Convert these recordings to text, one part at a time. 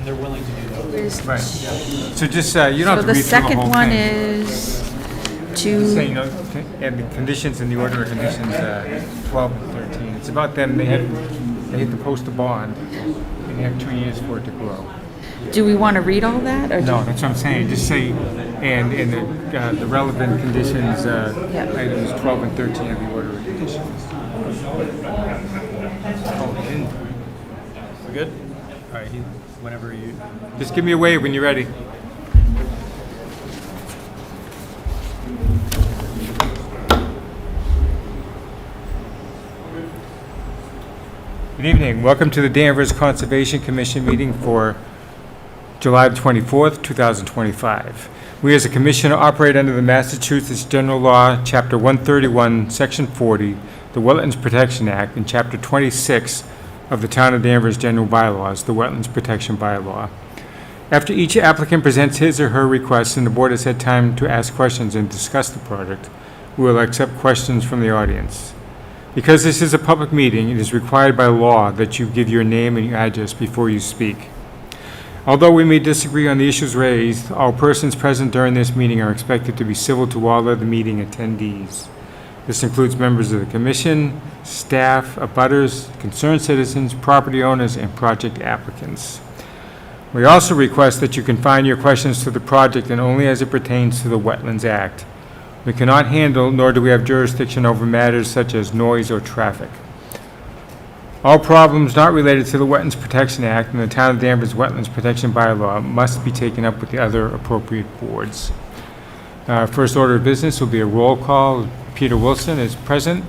they're willing to do that. Right. So just, you don't have to So the read through the second whole one thing. is Just say, to, and the conditions in the order of conditions, 12 and 13. It's about them, they have to post a bond, and they have 2 years for it to grow. do we want to read all that? Or No, that's what I'm saying, just say, and the relevant conditions, items 12 and 13 of the order of conditions. We're good? All right, whenever you... Just give me a wave when you're ready. Good evening. Welcome to the Danvers Conservation Commission meeting for July 24th, 2025. We as a commission operate under the Massachusetts General Law, Chapter 131, Section 40, the Wetlands Protection Act, and Chapter 26 of the Town of Danvers General Bylaws, the Wetlands Protection Bylaw. After each applicant presents his or her request and the board has had time to ask questions and discuss the project, we will accept questions from the audience. Because this is a public meeting, it is required by law that you give your name and your address before you speak. Although we may disagree on the issues raised, all persons present during this meeting are expected to be civil to all other meeting attendees. This includes members of the commission, staff, abutters, concerned citizens, property owners, and project applicants. We also request that you confine your questions to the project and only as it pertains to the Wetlands Act. We cannot handle, nor do we have jurisdiction over matters such as noise or traffic. All problems not related to the Wetlands Protection Act and the Town of Danvers Wetlands Protection Bylaw must be taken up with the other appropriate boards. First order of business will be a roll call. Peter Wilson is present.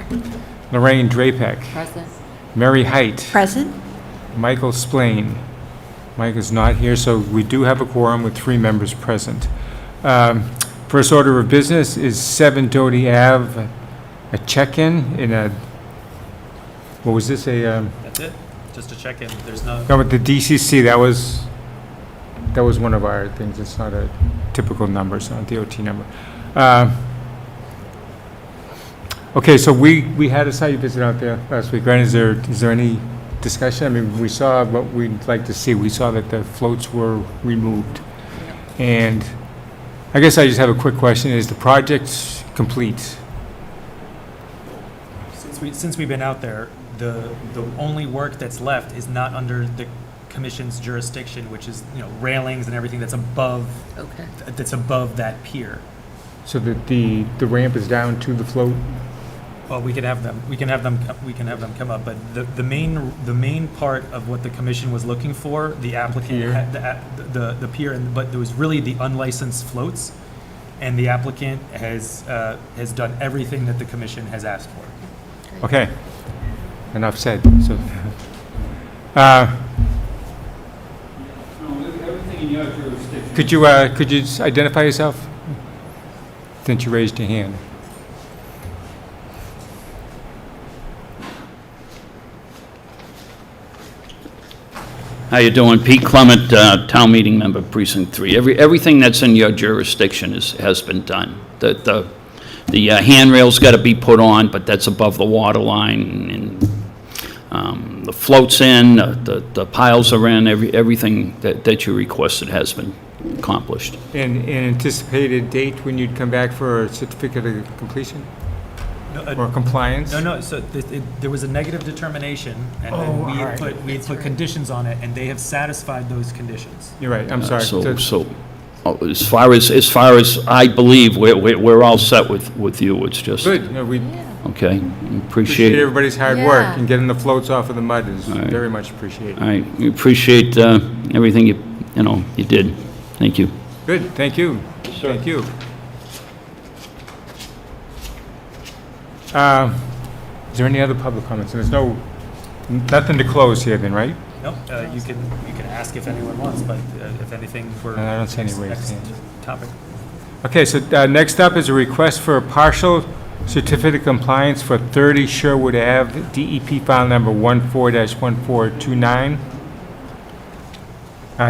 Lorraine Drapek. Present. Mary Height. present? Michael Splain. Mike is not here, so we do have a quorum with 3 members present. First order of business is 7 Doty Ave, a check-in in a, what was this, That's it? Just to check in. There's no... no, but the DCC, that was one of our things. It's not a typical number, it's not a DOT number. Okay, so we had a site visit out there last week, right? Is there any discussion? I mean, we saw what we'd like to see. We saw that the floats were removed. And I guess I just have a quick question. Is the project complete? Since we've been out there, the only work that's left is not under the commission's jurisdiction, which is, railings and everything that's above that pier. So that the ramp is down to the float? Well, we can have them come up, but the main part of what the commission was looking for, the applicant Pier. had the pier, but there was really the unlicensed floats, and the applicant has done everything that the commission has asked for. Okay. Enough said. So, could you just identify yourself? Since you raised your hand. How you doing? Pete Clement, Town Meeting Member, Precinct 3. Everything that's in your jurisdiction has been done. The handrail's got to be put on, but that's above the water line, and the float's in, the piles are in, everything that you requested has been accomplished. And anticipated date when you'd come back for a certificate of completion or compliance? No, so there was a negative determination, and then we had put conditions on it, and they have satisfied those conditions. You're right. I'm sorry. As far as I believe, we're all set with you. It's just Good. No, we okay. appreciate Appreciate everybody's hard work, Yeah. and getting the floats off of the mud is right. very much appreciated. We appreciate everything you did. Thank you. Good. Thank you. Thank you. Is there any other public comments? And there's nothing to close here then, right? No, you can ask if anyone wants, but if anything, for I don't see any raised next hands. topic. Okay, so next up is a request for a partial certificate of compliance for 30 Sherwood Ave, DEP file number 14-1429.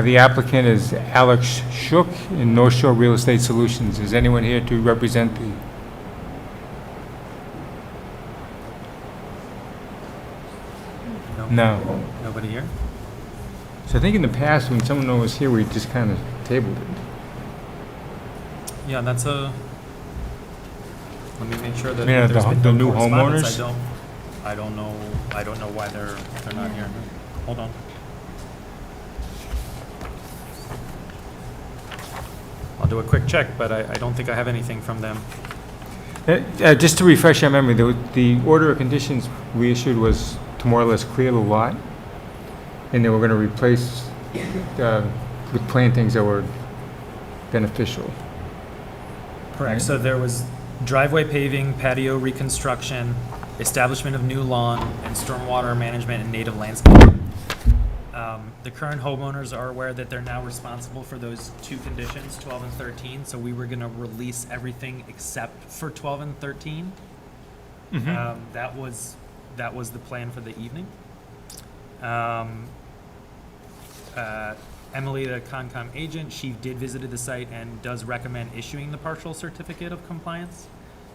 The applicant is Alex Shook in North Shore Real Estate Solutions. Is anyone here to represent the... No. Nobody here? So I think in the past, when someone was here, we just kind of tabled it. Yeah, that's a, let me make sure that Yeah, there's been the no new correspondence. homeowners? I don't know why they're not here. Hold on. I'll do a quick check, but I don't think I have anything from them. Just to refresh our memory, the order of conditions we issued was to more or less clear the lot, and they were going to replace with plantings that were beneficial. Correct. So there was driveway paving, patio reconstruction, establishment of new lawn, and stormwater management and native landscape. The current homeowners are aware that they're now responsible for those two conditions, 12 and 13, so we were going to release everything except for 12 and 13. That was the plan for the evening. Emily, the Concom agent, she did visit the site and does recommend issuing the partial certificate of compliance.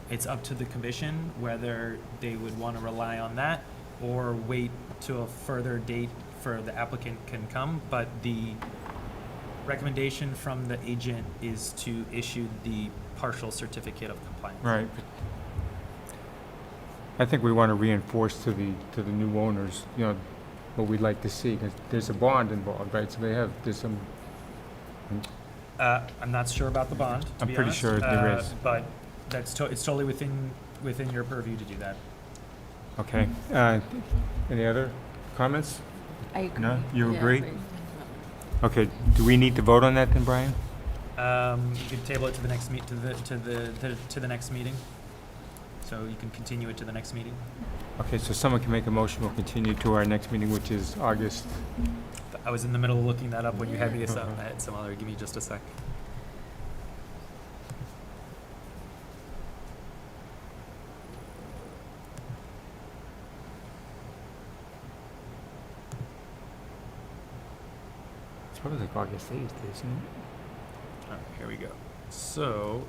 It's up to the commission whether they would want to rely on that or wait to a further date for the applicant can come, but the recommendation from the agent is to issue the partial certificate of compliance. Right. I think we want to reinforce to the new owners, what we'd like to see, because there's a bond involved, right? So there's some. I'm not sure about the bond, to I'm be pretty honest. sure there is. But it's totally within your purview to do that. Okay. Any other comments? I agree. No? You Yeah, agree? right. Okay. Do we need to vote on that then, Brian? You can table it to the next to the next meeting. So you can continue it to the next meeting. Okay, so someone can make a motion, we'll continue to our next meeting, which is August. I was in the middle of looking that up when you had me this up. I had some other, give me just a sec. It's probably like August 8th, isn't it? All right, here we go. So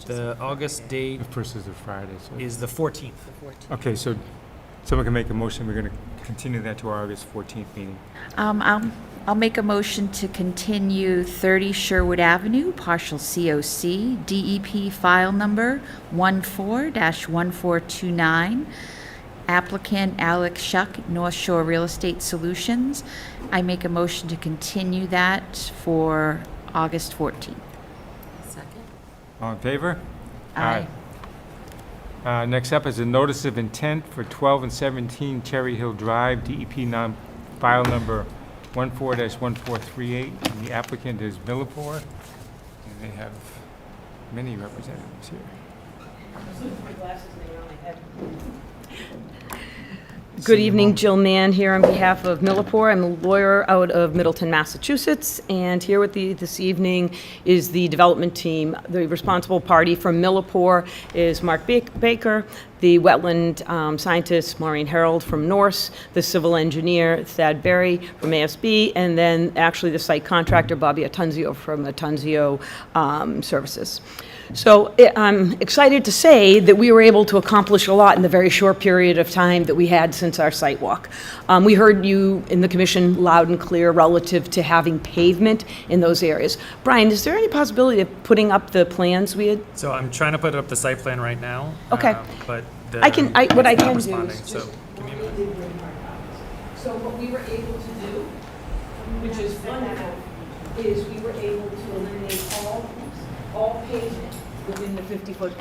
the August date The first is a Friday, so. is the 14th. Okay, so someone can make a motion, we're going to continue that to our August 14th meeting. I'll make a motion to continue 30 Sherwood Avenue, partial COC, DEP file number 14-1429. Applicant Alex Shuck, North Shore Real Estate Solutions. I make a motion to continue that for August 14th. Second? All in favor? Aye. Next up is a notice of intent for 12 and 17 Cherry Hill Drive, DEP file number 14-1438. And the applicant is Millipore, and they have many representatives here. Good evening, Jill Mann here on behalf of Millipore. I'm a lawyer out of Middleton, Massachusetts, and here with you this evening is the development team. The responsible party from Millipore is Mark Baker, the wetland scientist Maureen Harold from Norse, the civil engineer Thad Berry from ASB, and then actually the site contractor Bobby Atunzio from Atunzio Services. So I'm excited to say that we were able to accomplish a lot in the very short period of time that we had since our site walk. We heard you in the commission loud and clear relative to having pavement in those areas. Brian, is there any possibility of putting up the plans we had? So I'm trying to put up the site plan right now. Okay. But what I it's can not do responding, is so just. give me a minute. So what we were able to do, which is wonderful, is we were able to eliminate all pavement within the 50-foot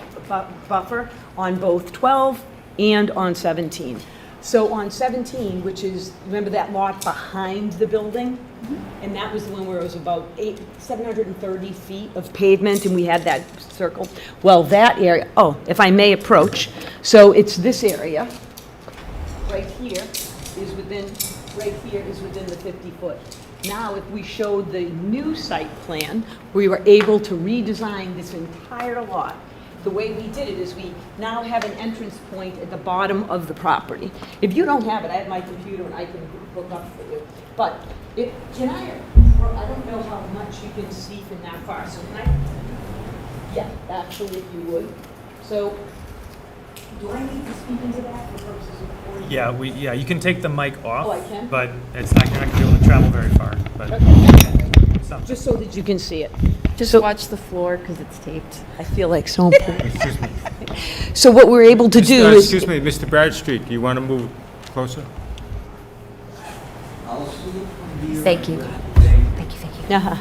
buffer on both 12 and on 17. So on 17, which is, remember that lot behind the building? And that was the one where it was about 730 feet of pavement, and we had that circle. Well, that area, if I may approach, so it's this area, right here is within the 50-foot. Now, if we showed the new site plan, we were able to redesign this entire lot. The way we did it is we now have an entrance point at the bottom of the property. If you don't have it, I have my computer and I can look up for you. But I don't know how much you can see from that far, so can I? Yeah, actually, if you would. So, do I need to speak into that for purposes of recording? Yeah, you can take the mic off. Oh, I can? But it's not, you're not gonna be able to travel very far, but some. Just so that you can see it. Just So- watch the floor because it's taped. I feel like so important. Excuse me. So what we're able to do is. Excuse me, Mr. Bradstreet, do you want to move closer? Thank you. Thank you.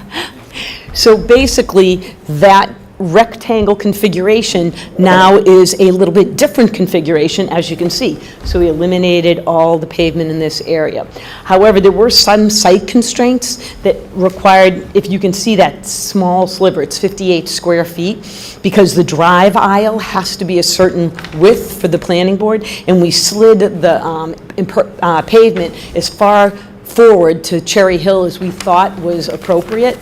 So basically, that rectangle configuration now is a little bit different configuration, as you can see. So we eliminated all the pavement in this area. However, there were some site constraints that required, if you can see that small sliver, it's 58 square feet, because the drive aisle has to be a certain width for the planning board, and we slid the pavement as far forward to Cherry Hill as we thought was appropriate.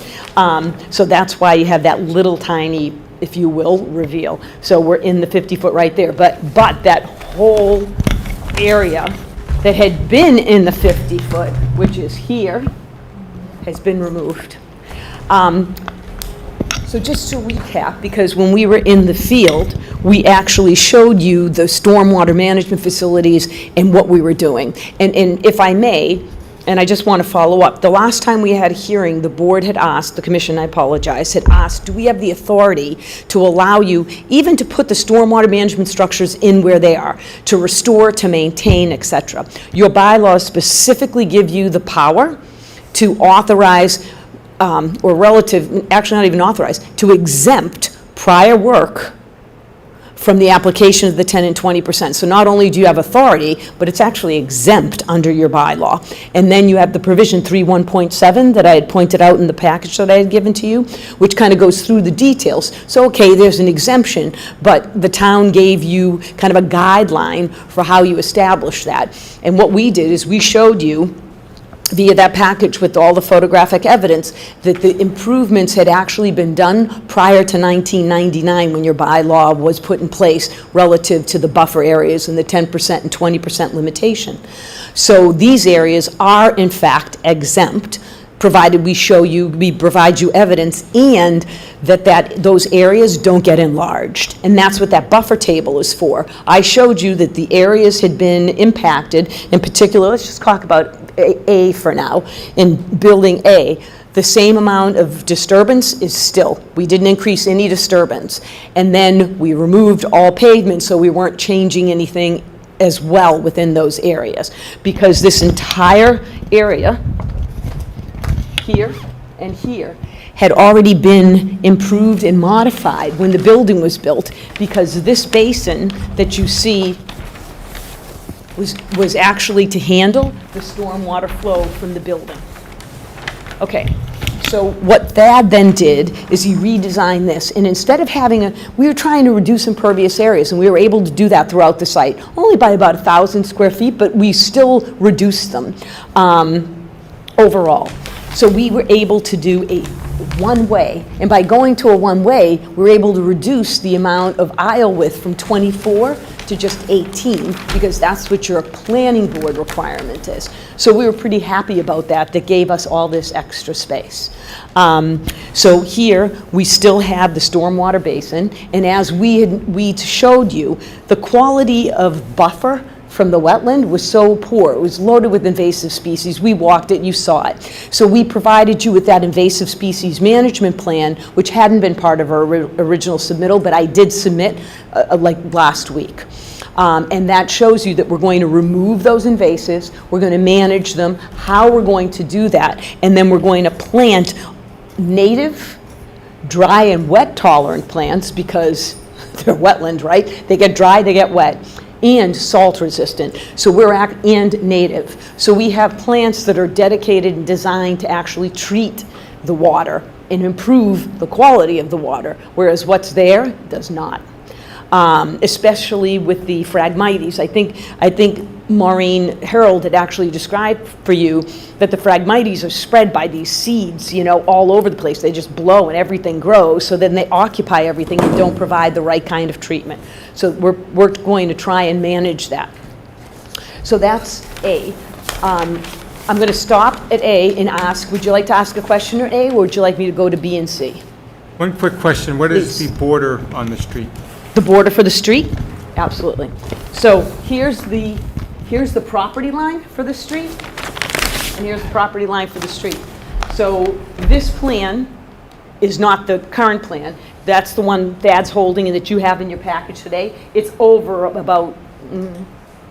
So that's why you have that little tiny, if you will, reveal. So we're in the 50-foot right there. But that whole area that had been in the 50-foot, which is here, has been removed. So just to recap, because when we were in the field, we actually showed you the stormwater management facilities and what we were doing. And if I may, and I just want to follow up. The last time we had a hearing, the board had asked, the commission, I apologize, had asked, do we have the authority to allow you even to put the stormwater management structures in where they are, to restore, to maintain, et cetera? Your bylaws specifically give you the power to authorize, or relative, actually not even authorize, to exempt prior work from the application of the 10 and 20%. So not only do you have authority, but it's actually exempt under your bylaw. And then you have the provision 3.1.7 that I had pointed out in the package that I had given to you, which kind of goes through the details. So, okay, there's an exemption, but the town gave you kind of a guideline for how you establish that. And what we did is we showed you via that package with all the photographic evidence that the improvements had actually been done prior to 1999 when your bylaw was put in place relative to the buffer areas and the 10% and 20% limitation. So these areas are in fact exempt, provided we provide you evidence, and that those areas don't get enlarged. And that's what that buffer table is for. I showed you that the areas had been impacted, in particular, let's just talk about A for now. In building A, the same amount of disturbance is still. We didn't increase any disturbance. And then we removed all pavement, so we weren't changing anything as well within those areas. Because this entire area, here and here, had already been improved and modified when the building was built, because this basin that you see was actually to handle the stormwater flow from the building. Okay, so what Thad then did is he redesigned this, and instead of having we were trying to reduce impervious areas, and we were able to do that throughout the site, only by about 1,000 square feet, but we still reduced them overall. So we were able to do a one-way, and by going to a one-way, we were able to reduce the amount of aisle width from 24 to just 18, because that's what your planning board requirement is. So we were pretty happy about that. That gave us all this extra space. So here, we still have the stormwater basin, and as we showed you, the quality of buffer from the wetland was so poor. It was loaded with invasive species. We walked it, you saw it. So we provided you with that invasive species management plan, which hadn't been part of our original submittal, but I did submit like last week. And that shows you that we're going to remove those invasives, we're going to manage them, how we're going to do that, and then we're going to plant native, dry and wet tolerant plants, because they're wetland, right? They get dry, they get wet, and salt resistant, and native. So we have plants that are dedicated and designed to actually treat the water and improve the quality of the water, whereas what's there does not. Especially with the Phragmites. I think Maureen Harold had actually described for you that the Phragmites are spread by these seeds, all over the place. They just blow and everything grows, so then they occupy everything and don't provide the right kind of treatment. So we're going to try and manage that. So that's A. I'm going to stop at A and ask, would you like to ask a question at A, or would you like me to go to B and C? One quick question, what is Please. the border on the street? The border for the street? Absolutely. So here's the property line for the street, and here's the property line for the street. So this plan is not the current plan. That's the one Dad's holding and that you have in your package today. It's over about,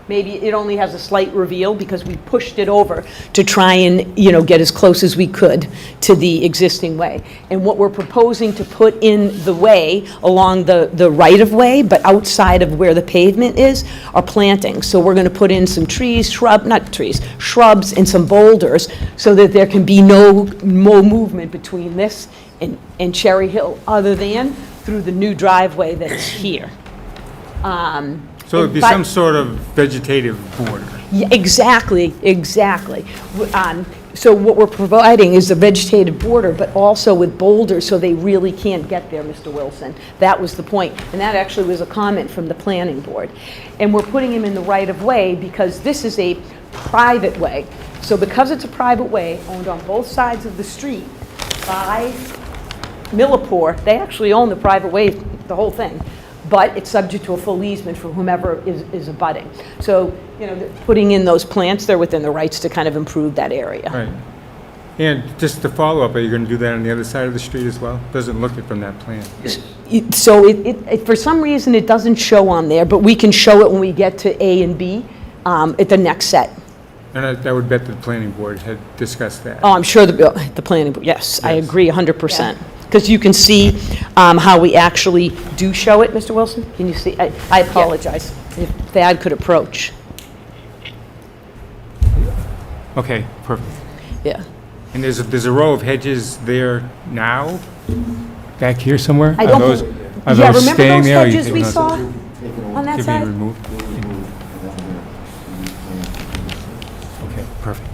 maybe it only has a slight reveal because we pushed it over to try and, get as close as we could to the existing way. And what we're proposing to put in the way along the right-of-way, but outside of where the pavement is, are plantings. So we're gonna put in some trees, shrubs and some boulders so that there can be no more movement between this and Cherry Hill, other than through the new driveway that's here. So it'd be some sort of vegetative border. Yeah, exactly. So what we're providing is a vegetative border, but also with boulders, so they really can't get there, Mr. Wilson. That was the point, and that actually was a comment from the planning board. And we're putting him in the right-of-way because this is a private way. So because it's a private way, owned on both sides of the street by Millipore, they actually own the private way, the whole thing. But it's subject to a full easement for whomever is abutting. So, putting in those plants, they're within the rights to kind of improve that area. Right. And just to follow up, are you going to do that on the other side of the street as well? Doesn't look it from that plan. So it for some reason, it doesn't show on there, but we can show it when we get to A and B at the next set. And I would bet the planning board had discussed that. Oh, I'm sure the planning board, yes, I Yes. agree 100%. Because you can see how we actually do show it, Mr. Wilson? Can you see? I apologize. If Thad could approach. Okay, perfect. Yeah. And there's a row of hedges there now? Back here somewhere? I Are don't. those Yeah, remember staying those there, or you hedges think we those saw on that could be side? removed? Okay, perfect.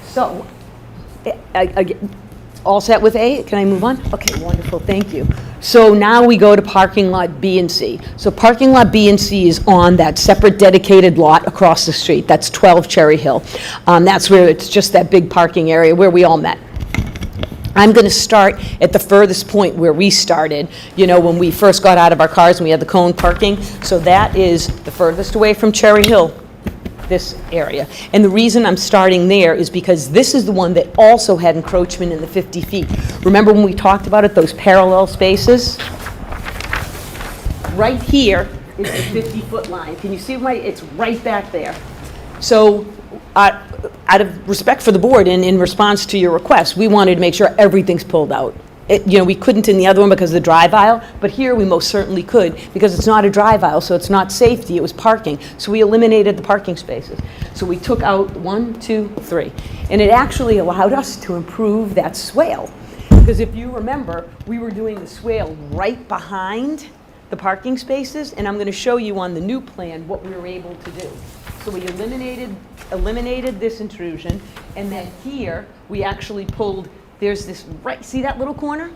So, all set with A? Can I move on? Okay, wonderful, thank you. So now we go to parking lot B and C. So parking lot B and C is on that separate dedicated lot across the street. That's 12 Cherry Hill. That's where it's just that big parking area where we all met. I'm going to start at the furthest point where we started, when we first got out of our cars and we had the cone parking. So that is the furthest away from Cherry Hill, this area. And the reason I'm starting there is because this is the one that also had encroachment in the 50 feet. Remember when we talked about it, those parallel spaces? Right here is the 50-foot line. Can you see it's right back there. So out of respect for the board and in response to your request, we wanted to make sure everything's pulled out. We couldn't in the other one because of the drive aisle, but here we most certainly could because it's not a drive aisle, so it's not safety, it was parking. So we eliminated the parking spaces. So we took out 1, 2, 3. And it actually allowed us to improve that swale. Because if you remember, we were doing the swale right behind the parking spaces, and I'm going to show you on the new plan what we were able to do. So we eliminated this intrusion, and then here we actually pulled. There's this, see that little corner?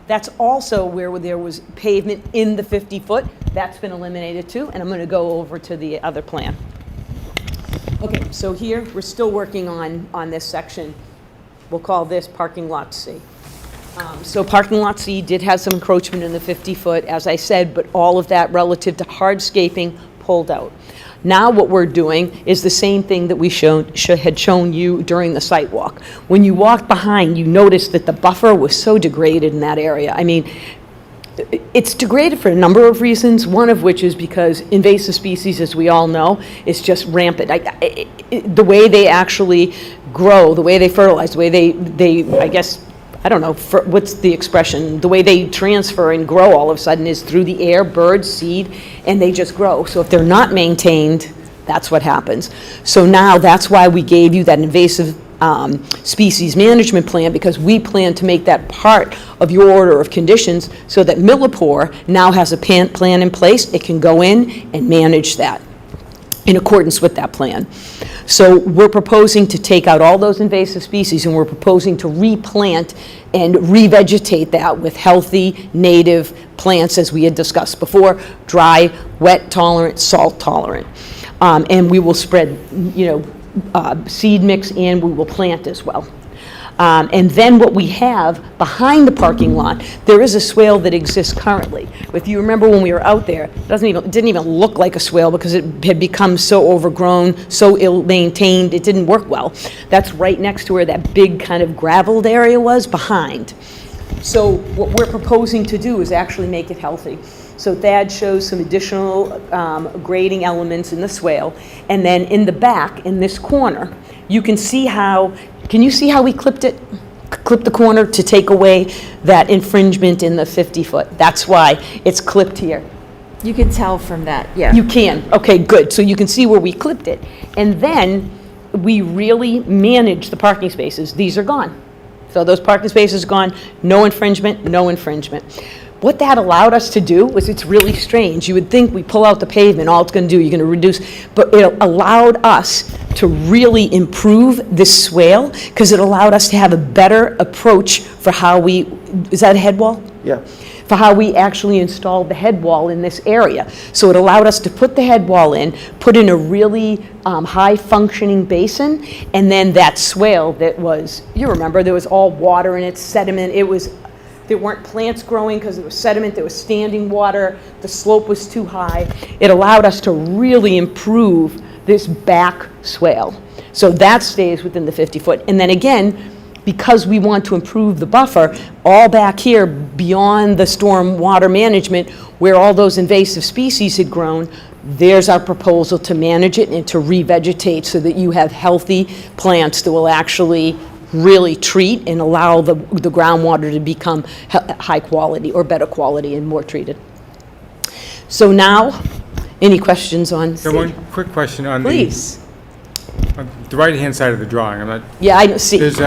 That's also where there was pavement in the 50-foot. That's been eliminated too, and I'm going to go over to the other plan. Okay, so here, we're still working on this section. We'll call this parking lot C. So parking lot C did have some encroachment in the 50-foot, as I said, but all of that relative to hardscaping pulled out. Now what we're doing is the same thing that we had shown you during the site walk. When you walked behind, you noticed that the buffer was so degraded in that area. I mean, it's degraded for a number of reasons, one of which is because invasive species, as we all know, is just rampant. The way they actually grow, the way they fertilize, the way they I guess, I don't know, what's the expression? The way they transfer and grow all of a sudden is through the air, birds, seed, and they just grow. So if they're not maintained, that's what happens. So now that's why we gave you that invasive species management plan, because we plan to make that part of your order of conditions so that Millipore now has a plan in place. It can go in and manage that in accordance with that plan. So we're proposing to take out all those invasive species, and we're proposing to replant and revegetate that with healthy native plants, as we had discussed before, dry, wet tolerant, salt tolerant. And we will spread, seed mix, and we will plant as well. And then what we have behind the parking lot, there is a swale that exists currently. If you remember when we were out there, it didn't even look like a swale because it had become so overgrown, so ill-maintained, it didn't work well. That's right next to where that big kind of graveled area was behind. So what we're proposing to do is actually make it healthy. So Thad shows some additional grading elements in the swale. And then in the back, in this corner, you can see how, can you see how we clipped it? Clipped the corner to take away that infringement in the 50-foot. That's why it's clipped here. You can tell from that, yeah. You can, okay, good. So you can see where we clipped it. And then we really manage the parking spaces. These are gone. So those parking spaces are gone, no infringement, no infringement. What that allowed us to do was, it's really strange. You would think we pull out the pavement, all it's going to do, you're going to reduce, but it allowed us to really improve this swale because it allowed us to have a better approach for how we, is that a head wall? Yeah. For how we actually installed the head wall in this area. So it allowed us to put the head wall in, put in a really high-functioning basin, and then that swale that was, you remember, there was all water in it, sediment, there weren't plants growing because there was sediment, there was standing water, the slope was too high. It allowed us to really improve this back swale. So that stays within the 50-foot. And then again, because we want to improve the buffer, all back here beyond the storm water management, where all those invasive species had grown, there's our proposal to manage it and to revegetate so that you have healthy plants that will actually really treat and allow the groundwater to become high quality or better quality and more treated. So now, any questions on So C? one quick question on Please. on the right-hand side of the drawing. I'm not, Yeah, I see. there's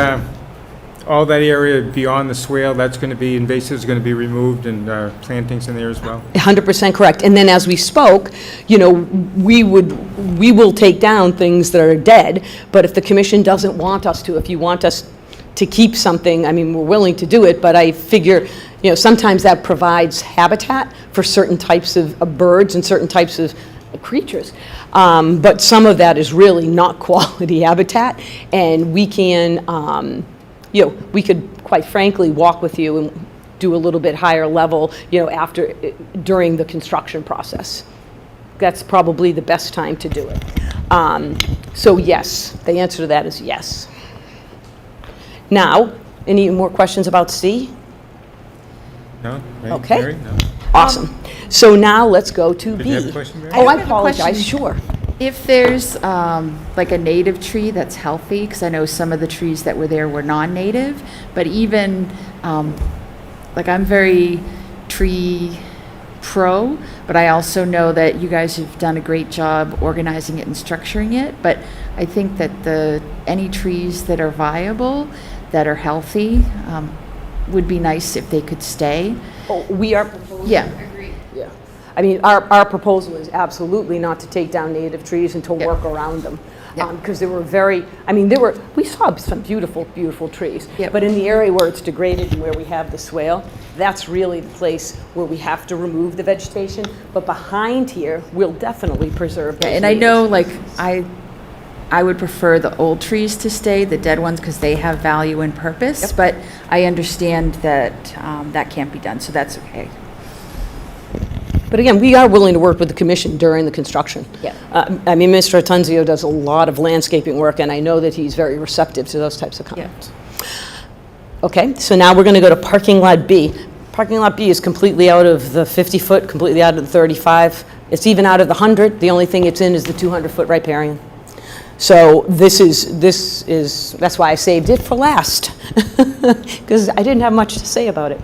all that area beyond the swale, that's going to be, invasive is going to be removed, and plantings in there as well? 100% correct. And then as we spoke, you know, we will take down things that are dead, but if the commission doesn't want us to, if you want us to keep something, I mean, we're willing to do it, but I figure, you know, sometimes that provides habitat for certain types of birds and certain types of creatures. But some of that is really not quality habitat, and we can, you know, we could, quite frankly, walk with you and do a little bit higher level, you know, during the construction process. That's probably the best time to do it. So yes, the answer to that is yes. Now, any more questions about C? No? Okay. Mary? No? Awesome. So now let's go to B. Did you have a question, Mary? Oh, I have a apologize, question. sure. If there's like a native tree that's healthy, because I know some of the trees that were there were non-native, but even, like I'm very tree pro, but I also know that you guys have done a great job organizing it and structuring it, but I think that any trees that are viable, that are healthy, would be nice if they could stay. Oh, we are proposing. Yeah. Yeah. I mean, our proposal is absolutely not to take down native trees and to Yep. work around them. Yep. Because we saw some beautiful, beautiful trees. Yep. But in the area where it's degraded and where we have the swale, that's really the place where we have to remove the vegetation. But behind here, we'll definitely preserve Yeah, those and I natives. know, like, I would prefer the old trees to stay, the dead ones, because they have value and purpose, Yep. but I understand that that can't be done, so that's okay. But again, we are willing to work with the commission during the construction. Yeah. I mean, Mr. Atunzio does a lot of landscaping work, and I know that he's very receptive to those types of comments. Okay, so now we're going to go to parking lot B. Parking lot B is completely out of the 50-foot, completely out of the 35. It's even out of the 100. The only thing it's in is the 200-foot riparian. So this is, that's why I saved it for last, because I didn't have much to say about it.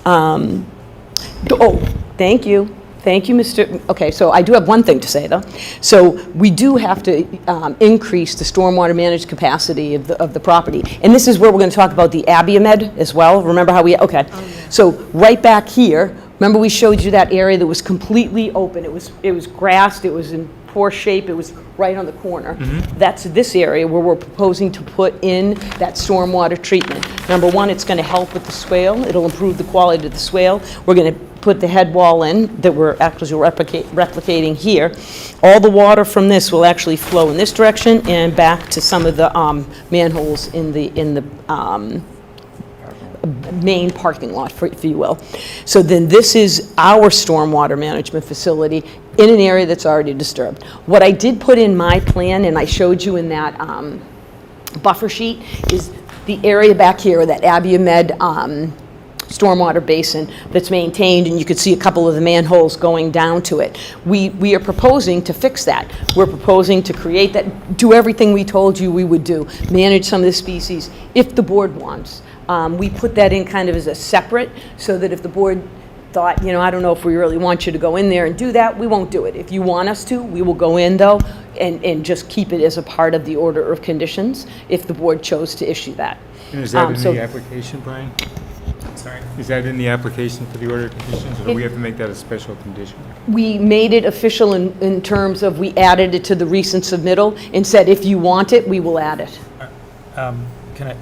Oh, thank you. Thank you, Mr. Okay, so I do have one thing to say, though. So we do have to increase the stormwater managed capacity of the property. And this is where we're going to talk about the Abiomed as well. Remember how okay. Oh, yeah. So right back here, remember we showed you that area that was completely open. It was grassed, it was in poor shape, it was right on the corner. Mm-hmm. That's this area where we're proposing to put in that stormwater treatment. Number one, it's going to help with the swale. It'll improve the quality of the swale. We're going to put the head wall in that we're actually replicating here, all the water from this will actually flow in this direction and back to some of the manholes in the main parking lot, if you will. So then this is our stormwater management facility in an area that's already disturbed. What I did put in my plan, and I showed you in that buffer sheet, is the area back here, that Abiamed stormwater basin that's maintained, and you could see a couple of the manholes going down to it. We are proposing to fix that. We're proposing to create that, do everything we told you we would do, manage some of the species, if the board wants. We put that in kind of as a separate, so that if the board thought, I don't know if we really want you to go in there and do that, we won't do it. If you want us to, we will go in, though, and just keep it as a part of the order of conditions, if the board chose to issue that. And is that in so- the application, Brian? Sorry. Is that in the application for the order of conditions, or do we have to make that a special condition? We made it official in terms of, we added it to the recent submittal and said, if you want it, we will add it. Can I,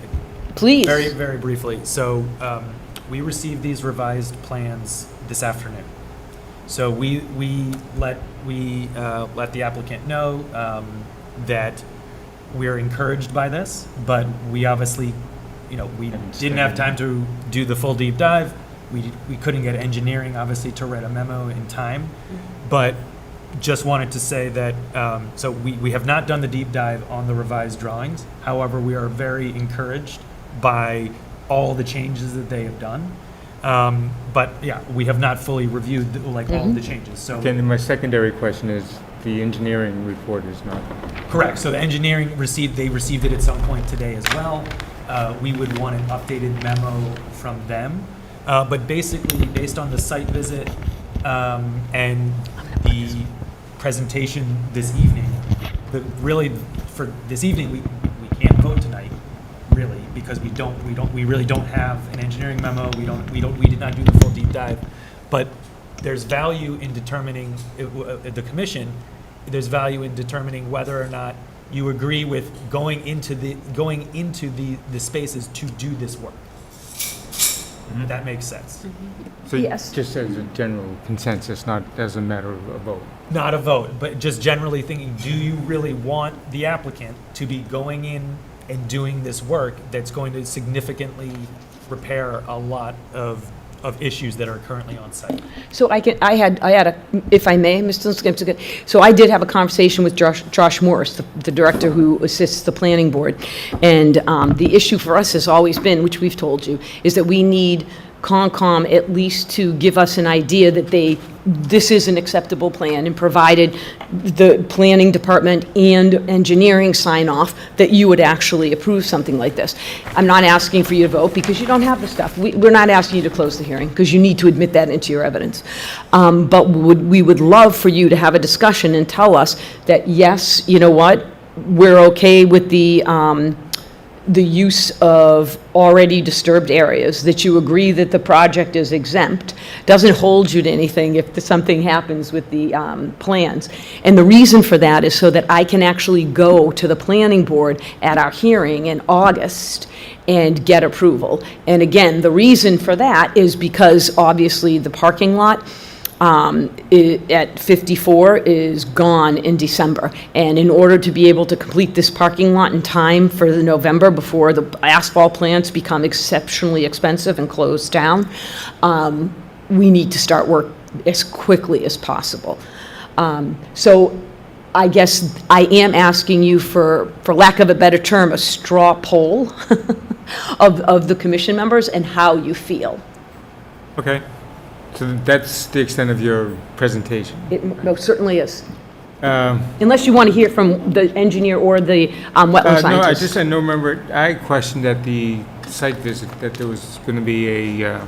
Please. very, very briefly, so we received these revised plans this afternoon. So we let the applicant know that we're encouraged by this, but we obviously, we didn't have time to do the full deep dive. We couldn't get engineering, obviously, to write a memo in time, but just wanted to say that, so we have not done the deep dive on the revised drawings. However, we are very encouraged by all the changes that they have done. But yeah, we have not fully reviewed all of the changes, so. Okay, and then my secondary question is, the engineering report is not. Correct, so the engineering they received it at some point today as well. We would want an updated memo from them. But basically, based on the site visit and the presentation this evening, really, for this evening, we can't vote tonight, really, because we really don't have an engineering memo. We did not do the full deep dive. But there's value in determining, the commission, there's value in determining whether or not you agree with going into the spaces to do this work. If that makes sense. So Yes. just as a general consensus, not as a matter of a vote. Not a vote, but just generally thinking, do you really want the applicant to be going in and doing this work that's going to significantly repair a lot of issues that are currently on site? So I had a, if I may, Mr. Linsky, so I did have a conversation with Josh Morris, the director who assists the planning board. And the issue for us has always been, which we've told you, is that we need Concom at least to give us an idea that this is an acceptable plan, and provided the planning department and engineering sign off, that you would actually approve something like this. I'm not asking for you to vote because you don't have the stuff. We're not asking you to close the hearing because you need to admit that into your evidence. But we would love for you to have a discussion and tell us that, yes, you know what, we're okay with the use of already disturbed areas, that you agree that the project is exempt, doesn't hold you to anything if something happens with the plans. And the reason for that is so that I can actually go to the planning board at our hearing in August and get approval. And again, the reason for that is because obviously the parking lot at 54 is gone in December. And in order to be able to complete this parking lot in time for the November, before the asphalt plants become exceptionally expensive and close down, we need to start work as quickly as possible. So I guess I am asking you for lack of a better term, a straw poll of the commission members and how you feel. Okay, so that's the extent of your presentation. It most certainly is. Um, Unless you want to hear from the engineer or the wetland No, I scientist. remember, I questioned at the site visit that there was going to be a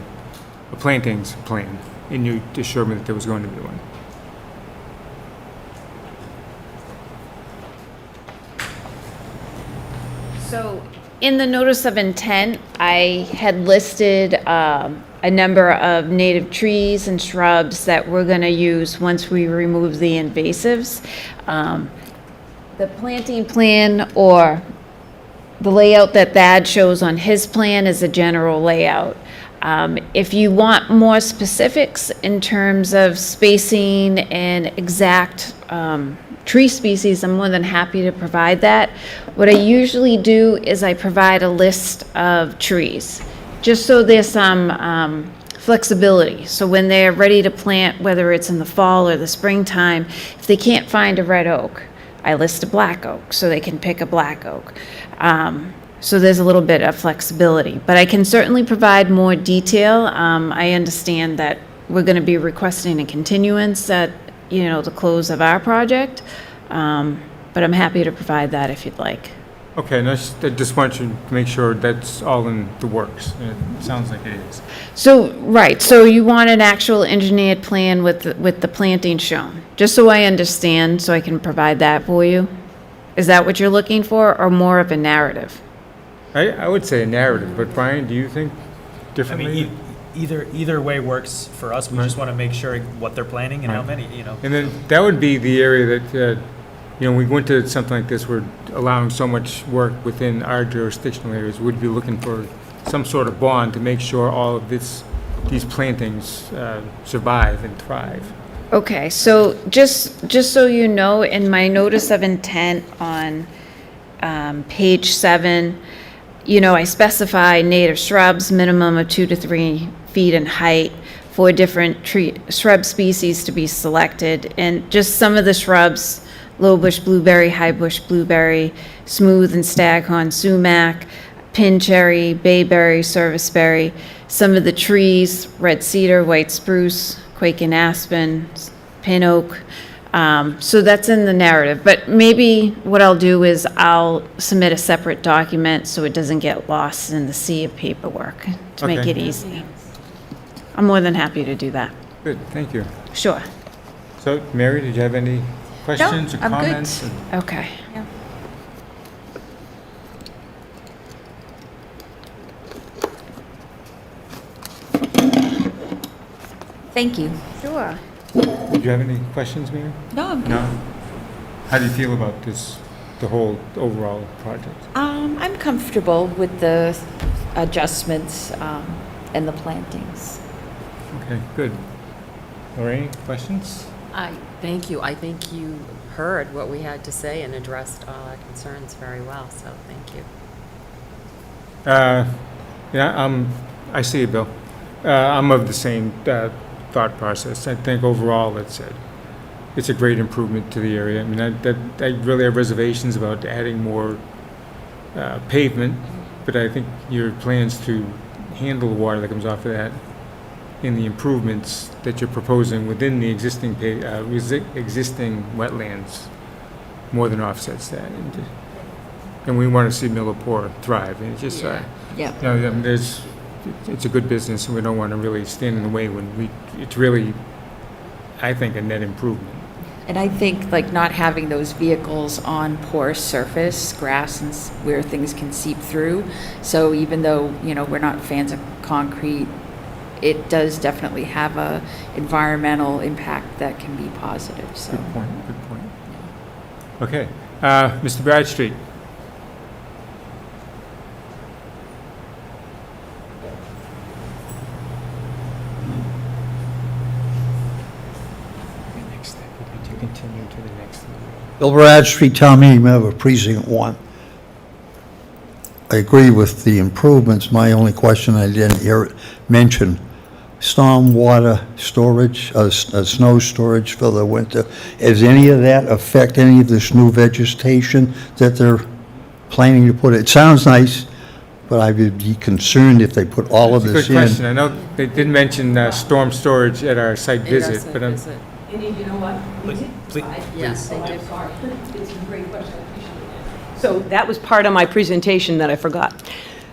plantings plan, and you assured me that there was going to be one. So in the notice of intent, I had listed a number of native trees and shrubs that we're going to use once we remove the invasives. The planting plan, or the layout that Thad shows on his plan is a general layout. If you want more specifics in terms of spacing and exact tree species, I'm more than happy to provide that. What I usually do is I provide a list of trees, just so there's some flexibility. So when they're ready to plant, whether it's in the fall or the springtime, if they can't find a red oak, I list a black oak, so they can pick a black oak. So there's a little bit of flexibility, but I can certainly provide more detail. I understand that we're going to be requesting a continuance at, the close of our project, but I'm happy to provide that if you'd like. Okay, and I just want you to make sure that's all in the works. It sounds like it is. So, right, so you want an actual engineered plan with the planting shown, just so I understand, so I can provide that for you? Is that what you're looking for, or more of a narrative? I would say a narrative, but Brian, do you think I differently? mean, either way works for us. We just want to make sure what they're planning and how Right. many, And then that would be the area that, we went to something like this, we're allowing so much work within our jurisdictional areas, we'd be looking for some sort of bond to make sure all of these plantings survive and thrive. Okay, so just so you know, in my notice of intent on page 7, I specify native shrubs, minimum of 2 to 3 feet in height, 4 different shrub species to be selected, and just some of the shrubs: low bush blueberry, high bush blueberry, smooth and staghorn sumac, pin cherry, bayberry, serviceberry. Some of the trees: red cedar, white spruce, quaking aspen, pin oak. So that's in the narrative, but maybe what I'll do is I'll submit a separate document so it doesn't get lost in the sea of paperwork to make Okay. it easy. I'm more than happy to do that. Good, thank you. Sure. So, Mary, did you have any questions or I'm good. comments? Okay. Thank you. Sure. Did you have any questions, Mary? No, I'm good. No? How do you feel about the whole overall project? I'm comfortable with the adjustments and the plantings. Okay, good. Lorraine, questions? Thank you. I think you heard what we had to say and addressed all our concerns very well, so thank you. I see you, Bill. I'm of the same thought process. I think overall it's a great improvement to the area. I mean, I really have reservations about adding more pavement, but I think your plans to handle the water that comes off of that and the improvements that you're proposing within the existing existing wetlands more than offsets that. And we want to see Millipore thrive. And it's just, it's a good business, and we don't want to really stand in the way when it's really, I think, a net improvement. And I think like not having those vehicles on porous surface, grass, and where things can seep through. So even though, we're not fans of concrete, it does definitely have a environmental impact that can be positive, so. Good point. Okay, Mr. Bradstreet. Next step would be to continue to the next meeting. Bill Bradstreet, Town Meeting Member, Precinct 1. I agree with the improvements. My only question, I didn't hear it mentioned, stormwater storage, snow storage for the winter. Does any of that affect any of this new vegetation that they're planning to put? It sounds nice, but I would be concerned if they put all of It's a this good in. question. I know they did mention storm storage at our site visit, but I'm, And you know what? We did Please- try. Yes, they Oh, I'm did. sorry. It's a great question. I appreciate it. So that was part of my presentation that I forgot.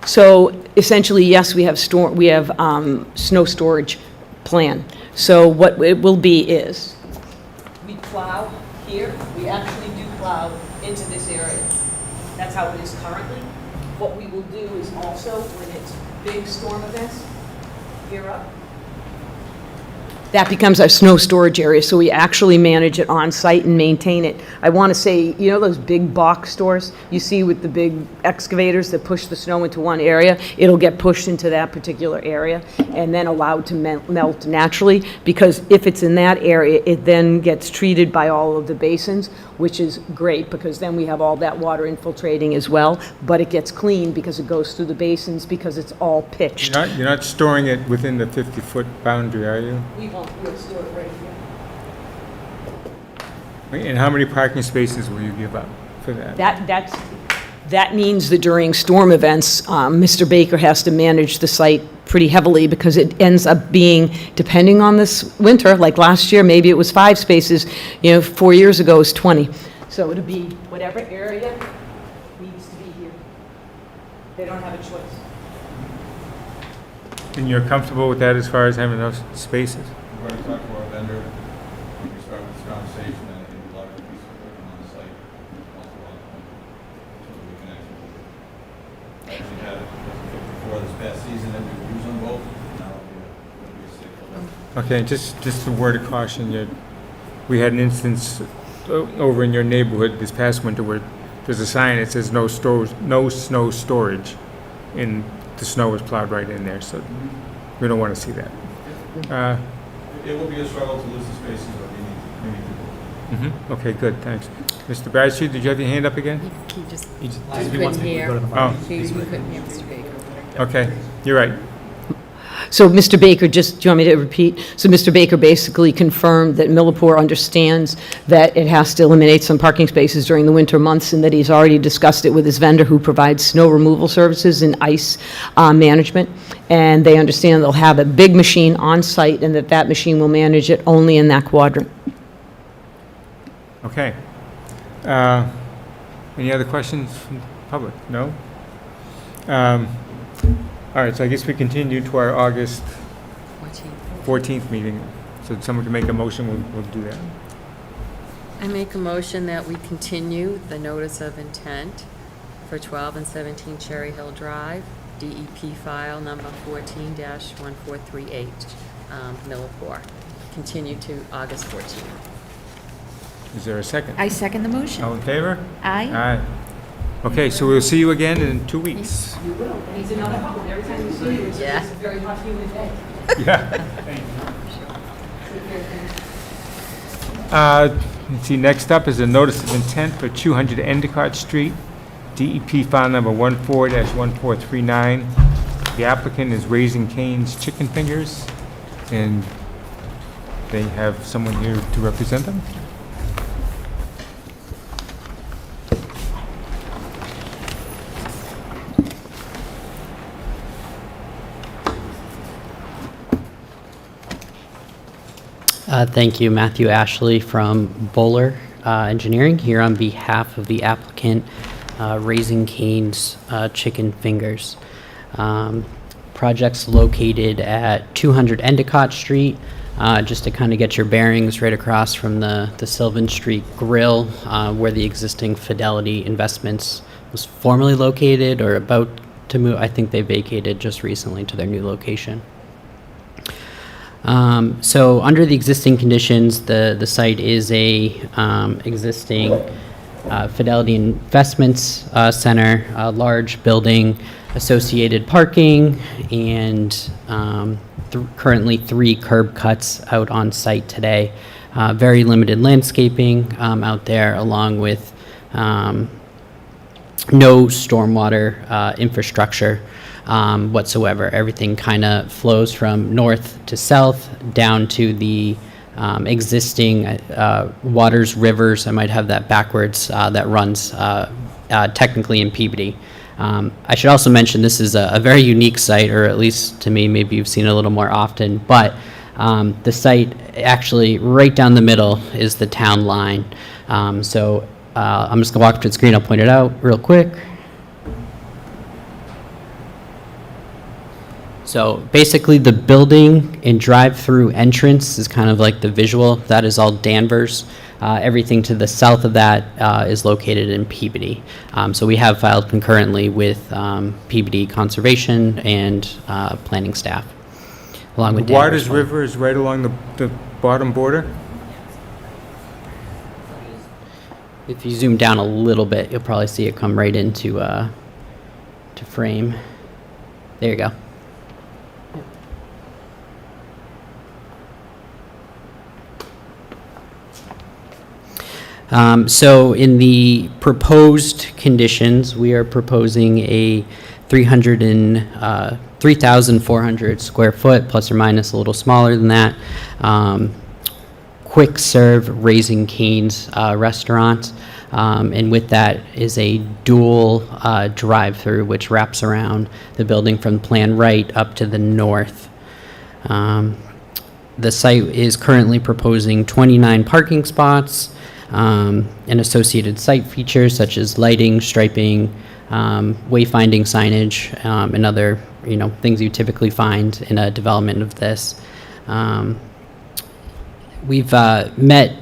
So essentially, yes, we have snow storage plan. So what it will be is, we plow here, we actually do plow into this area. That's how it is currently. What we will do is also, when it's big storm events, gear up. that becomes our snow storage area, so we actually manage it on-site and maintain it. I want to say, you know those big box stores you see with the big excavators that push the snow into one area? It'll get pushed into that particular area and then allowed to melt naturally, because if it's in that area, it then gets treated by all of the basins, which is great, because then we have all that water infiltrating as well, but it gets clean because it goes through the basins because it's all pitched. You're not storing it within the 50-foot boundary, are you? We'll store it right here. And how many parking spaces will you give up for that? That means that during storm events, Mr. Baker has to manage the site pretty heavily, because it ends up being, depending on this winter, like last year, maybe it was 5 spaces, 4 years ago it was 20. So it'll be whatever area needs to be here. They don't have a choice. And you're comfortable with that as far as having those spaces? We're going to talk to our vendor, we start with this conversation, and I think a lot of piece of equipment on the site, also on, so that we can actually had it before this past season that we were using both, now it'll be a safe. Okay, just a word of caution, we had an instance over in your neighborhood this past winter where there's a sign that says no snow storage, and the snow was plowed right in there, so we don't want to see that. It will be a struggle to lose the spaces, but we need to. Okay, good, thanks. Mr. Bradstreet, did you have your hand up again? He just He just- he he wants couldn't me to go to the hear. mic. Oh, He couldn't hear Mr. Baker. okay, you're right. So Mr. Baker, do you want me to repeat? So Mr. Baker basically confirmed that Millipore understands that it has to eliminate some parking spaces during the winter months, and that he's already discussed it with his vendor who provides snow removal services and ice management. And they understand they'll have a big machine on site, and that machine will manage it only in that quadrant. Okay. Any other questions from the public? No? All right, so I guess we continue to our August 14th meeting. So someone can make a motion, we'll do that. I make a motion that we continue the notice of intent for 12 and 17 Cherry Hill Drive, DEP file number 14-1438, Millipore. Continue to August 14th. Is there a second? I second the motion. All in favor? Aye. Aye. Okay, so we'll see you again in 2 weeks. You will. And he's another problem. Every time we see you, it's Yeah. a very hot, humid day. Yeah. Let's see, next up is a notice of intent for 200 Endicott Street, DEP file number 14-1439. The applicant is Raising Cane's Chicken Fingers, and they have someone here to represent them. Thank you, Matthew Ashley from Bowler Engineering, here on behalf of the applicant, Raising Cane's Chicken Fingers. Project's located at 200 Endicott Street, just to kind of get your bearings, right across from the Sylvan Street Grill, where the existing Fidelity Investments was formerly located or about to move. I think they vacated just recently to their new location. So under the existing conditions, the site is a existing Fidelity Investments Center, a large building, associated parking, and currently 3 curb cuts out on site today. Very limited landscaping out there, along with no stormwater infrastructure whatsoever. Everything kind of flows from north to south down to the existing waters, rivers, I might have that backwards, that runs technically in Peabody. I should also mention this is a very unique site, or at least to me, maybe you've seen it a little more often, but the site actually right down the middle is the town line. So I'm just gonna walk to the screen, I'll point it out real quick. So basically the building and drive-through entrance is kind of like the visual. That is all Danvers. Everything to the south of that is located in Peabody. So we have filed concurrently with Peabody Conservation and planning staff. along with The Danvers. Waters River is right along the bottom border? If you zoom down a little bit, you'll probably see it come right into to frame. There you go. So in the proposed conditions, we are proposing a 3,400 square foot, plus or minus a little smaller than that, quick serve Raising Cane's restaurant. And with that is a dual drive-through which wraps around the building from plan right up to the north. The site is currently proposing 29 parking spots and associated site features such as lighting, striping, wayfinding signage, and other things you typically find in a development of this. We've met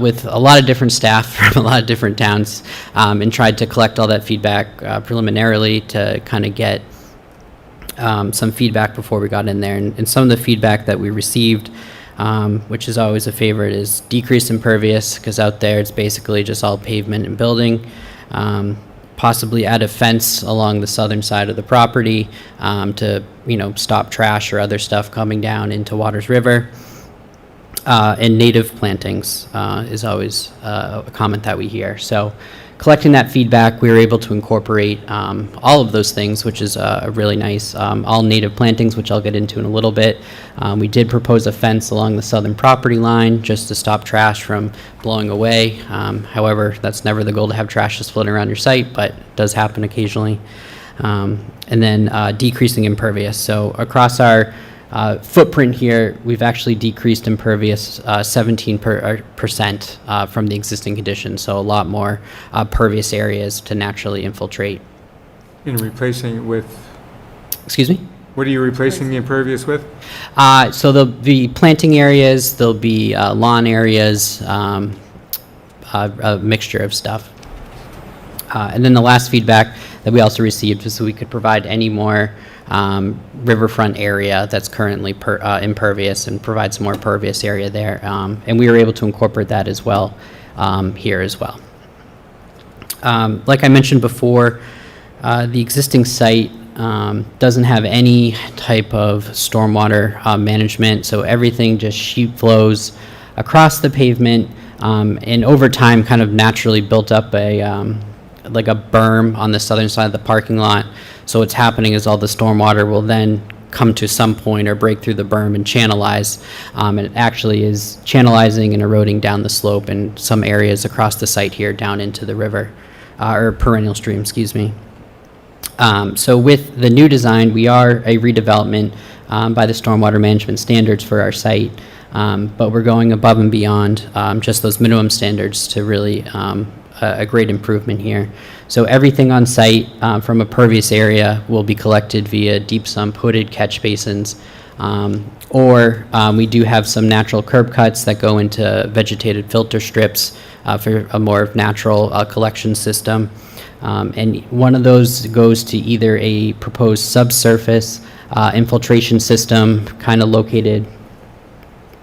with a lot of different staff from a lot of different towns and tried to collect all that feedback preliminarily to kind of get some feedback before we got in there. And some of the feedback that we received, which is always a favorite, is decreased impervious, because out there it's basically just all pavement and building. Possibly add a fence along the southern side of the property to stop trash or other stuff coming down into Waters River. And native plantings is always a comment that we hear. So collecting that feedback, we were able to incorporate all of those things, which is really nice. All native plantings, which I'll get into in a little bit. We did propose a fence along the southern property line just to stop trash from blowing away. However, that's never the goal to have trash just floating around your site, but it does happen occasionally. And then decreasing impervious. So across our footprint here, we've actually decreased impervious 17% from the existing conditions, so a lot more pervious areas to naturally infiltrate. And replacing it with, Excuse me? what are you replacing the impervious with? So there'll be planting areas, there'll be lawn areas, a mixture of stuff. And then the last feedback that we also received was so we could provide any more riverfront area that's currently impervious and provide some more pervious area there. And we were able to incorporate that as well here as well. Like I mentioned before, the existing site doesn't have any type of stormwater management, so everything just sheet flows across the pavement, and over time kind of naturally built up like a berm on the southern side of the parking lot. So what's happening is all the stormwater will then come to some point or break through the berm and channelize. And it actually is channelizing and eroding down the slope in some areas across the site here down into the river, or perennial stream, excuse me. So with the new design, we are a redevelopment by the stormwater management standards for our site, but we're going above and beyond just those minimum standards to really a great improvement here. So everything on site from a pervious area will be collected via deep sump hooded catch basins, or we do have some natural curb cuts that go into vegetated filter strips for a more natural collection system. And one of those goes to either a proposed subsurface infiltration system, kind of located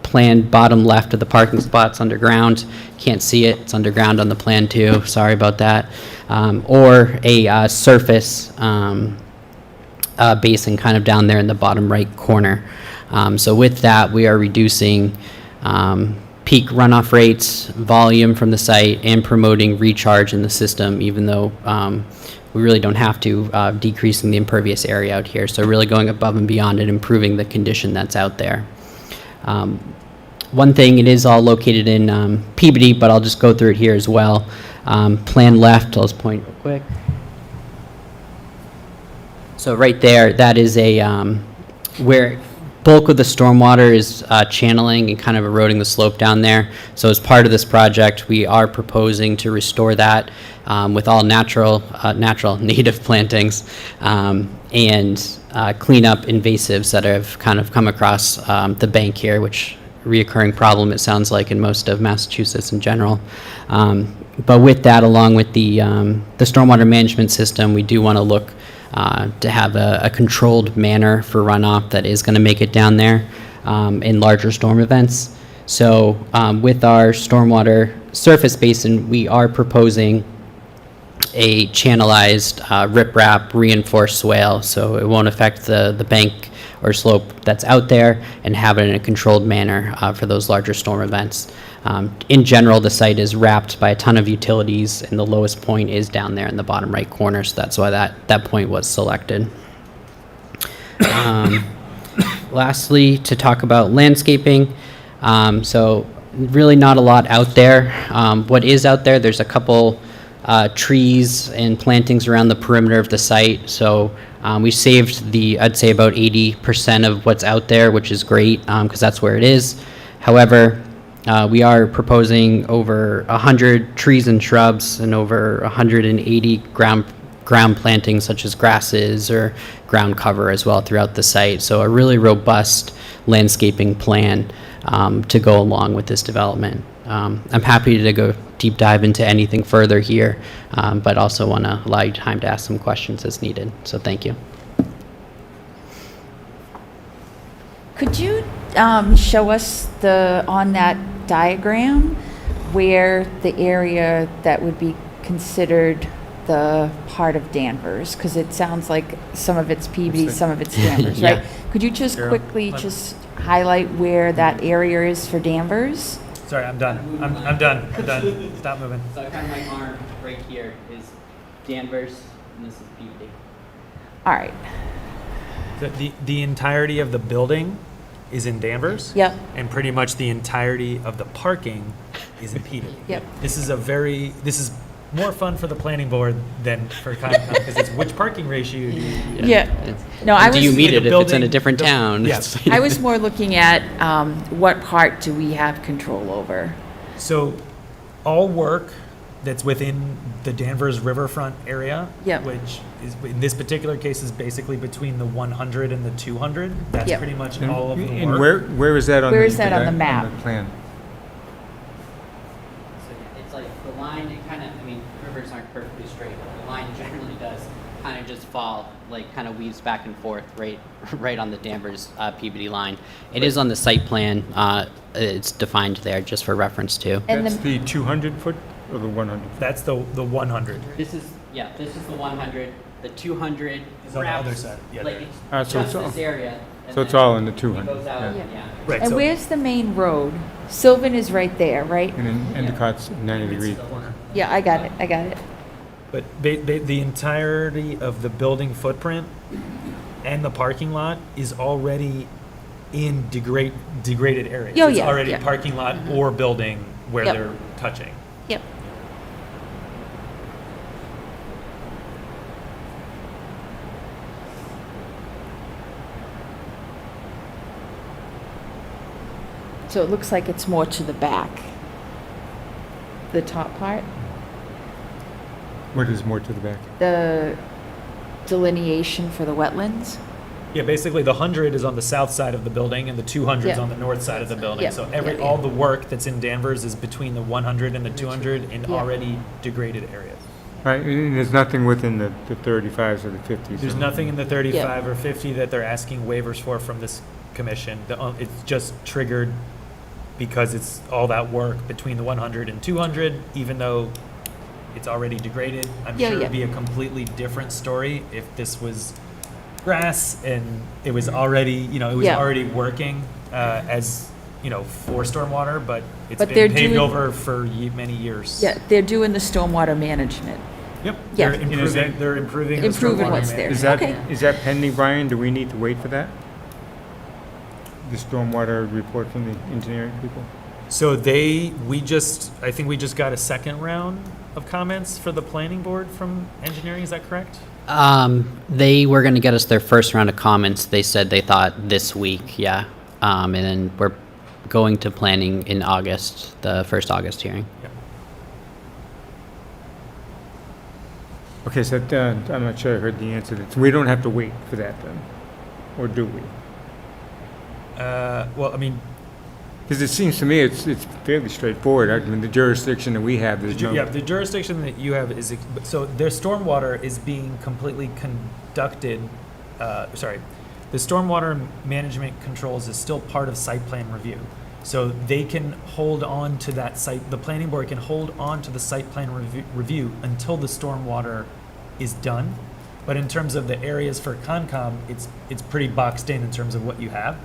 planned bottom left of the parking spots underground. Can't see it, it's underground on the plan too, sorry about that. Or a surface basin kind of down there in the bottom right corner. So with that, we are reducing peak runoff rates, volume from the site, and promoting recharge in the system, even though we really don't have to, decreasing the impervious area out here. So really going above and beyond and improving the condition that's out there. One thing, it is all located in Peabody, but I'll just go through it here as well. Plan left, I'll just point real quick. So right there, that is where bulk of the stormwater is channeling and kind of eroding the slope down there. So as part of this project, we are proposing to restore that with all natural native plantings and clean up invasives that have kind of come across the bank here, which reoccurring problem, it sounds like, in most of Massachusetts in general. But with that, along with the stormwater management system, we do want to look to have a controlled manner for runoff that is going to make it down there in larger storm events. So with our stormwater surface basin, we are proposing a channelized riprap reinforced swale, so it won't affect the bank or slope that's out there, and have it in a controlled manner for those larger storm events. In general, the site is wrapped by a ton of utilities, and the lowest point is down there in the bottom right corner, so that's why that point was selected. Lastly, to talk about landscaping, so really not a lot out there. What is out there, there's a couple trees and plantings around the perimeter of the site, so we saved I'd say about 80% of what's out there, which is great, because that's where it is. However, we are proposing over 100 trees and shrubs and over 180 ground plantings such as grasses or ground cover as well throughout the site. So a really robust landscaping plan to go along with this development. I'm happy to go deep dive into anything further here, but also want to allow you time to ask some questions as needed. So thank you. Could you show us on that diagram where the area that would be considered the part of Danvers? Because it sounds like some of it's Peabody, some of it's Danvers, Yeah. right? Could you just Sure. quickly just highlight where that area is for Danvers? Sorry, I'm done. I'm done. I'm done. Stop moving. So kind of my arm right here is Danvers, and this is Peabody. All right. The entirety of the building is in Danvers. Yep. And pretty much the entirety of the parking is in Peabody. Yep. This is more fun for the planning board than for Concom, because it's which parking ratio do you? Yeah. No, I Do you was, meet like it a if it's in a building- different the- town? yes. I was more looking at what part do we have control over? So all work that's within the Danvers riverfront area, Yep. which is, in this particular case, is basically between the 100 and the 200. That's Yep. pretty much And- all of the And work. where is that on the? Where is that on the map? plan? So it's like the line, it kind of, I mean, rivers aren't perfectly straight, but the line generally does kind of just fall, like kind of weaves back and forth right on the Danvers Peabody line. It is on the site plan. It's defined there just for reference too. And That's the, the 200 foot or the 100? That's the 100. This is the 100. The 200 Is on the other side, yeah, like there. it's So just it's all- this area. and So it's then all in the it 200? goes out, Yeah. yeah. Right. and So where's the main road? Sylvan is right there, right? And then Endicott's 90 degrees. Yeah, I got it. But the entirety of the building footprint and the parking lot is already in degraded areas. Oh, It's yeah, already yeah. parking lot or building where Yep. they're touching. Yep. So it looks like it's more to the back. The top part, What is more to the back? the delineation for the wetlands. Yeah, basically the 100 is on the south side of the building and the 200 is Yeah. on the north side of the building. Yeah, So yeah, yeah. all the work that's in Danvers is between the 100 and the 200 in Yeah. already degraded areas. Right, and there's nothing within the 35s or the 50s? There's so- nothing in the 35 or 50 that they're asking waivers for from this commission. It's just triggered because it's all that work between the 100 and 200, even though it's already degraded. I'm Yeah, sure yeah. it'd be a completely different story if this was grass and it was already, it was Yeah. already working as, for stormwater, but it's But been they're paved doing- over for many years. Yeah, they're doing the stormwater management. Yep. Yeah. They're And is improving, they're improving the Improving stormwater what's there. management. Is that pending, Brian? Do we need to wait for that? The stormwater report from the engineering people? So I think we just got a second round of comments for the planning board from engineering, is that correct? They were going to get us their first round of comments. They said they thought this week, yeah. And then we're going to planning in August, the first August hearing. Okay, so I'm not sure I heard the answer to that. So we don't have to wait for that then? Or do we? Well, I mean, Because it seems to me it's fairly straightforward. I mean, the jurisdiction that we have, there's no... Yeah, the jurisdiction that you have is, so their stormwater is being completely conducted, the stormwater management controls is still part of site plan review. So they can hold on to that site, the planning board can hold on to the site plan review until the stormwater is done. But in terms of the areas for Concom, it's pretty boxed in terms of what you have.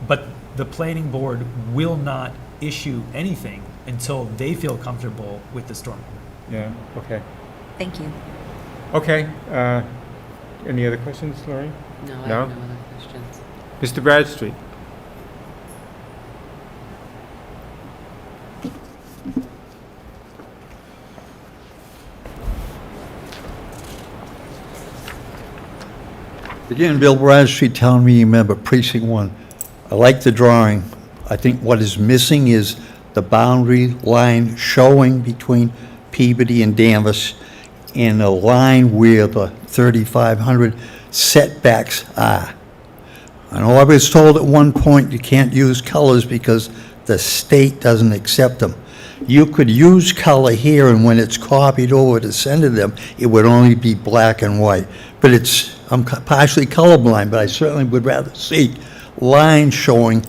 But the planning board will not issue anything until they feel comfortable with the storm. Yeah, okay. Thank you. Okay, any other questions, Lorraine? No, I No? have no other questions. Mr. Bradstreet? Again, Bill Bradstreet, Town Meeting Member, Precinct 1. I like the drawing. I think what is missing is the boundary line showing between Peabody and Danvers and a line where the 3,500 setbacks are. I know I was told at one point you can't use colors because the state doesn't accept them. You could use color here, and when it's copied over to send to them, it would only be black and white. But I'm partially colorblind, but I certainly would rather see lines showing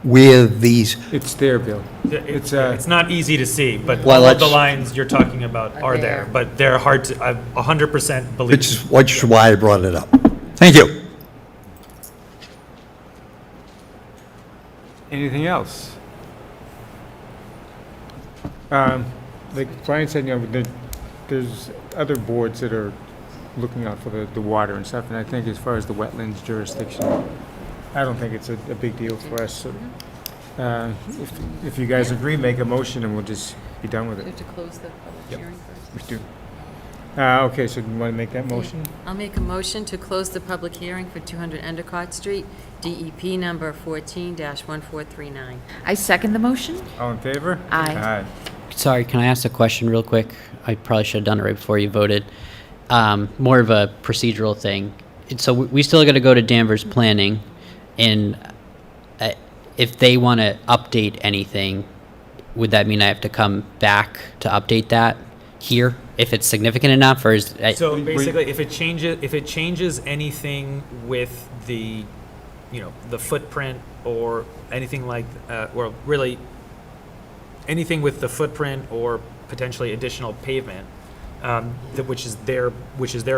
where these, It's there, Bill. It's not easy to see, but Well, all of the let's- lines you're talking about are there, but they're hard to, I 100% believe. which is why I brought it up. Thank you. Anything else? Like Brian said, there's other boards that are looking out for the water and stuff, and I think as far as the wetlands jurisdiction, I don't think it's a big deal for us. So, if you guys agree, make a motion and we'll just be done with We it. have to close the public Yep. hearing first. We do. Okay, so do you want to make that motion? I'll make a motion to close the public hearing for 200 Endicott Street, DEP number 14-1439. I second the motion. All in favor? Aye. Aye. Sorry, can I ask a question real quick? I probably should have done it right before you voted. More of a procedural thing. So we still got to go to Danvers Planning, and if they want to update anything, would that mean I have to come back to update that here if it's significant enough, or is So basically, if it changes anything with the, the footprint or anything like, or really anything with the footprint or potentially additional pavement, which is their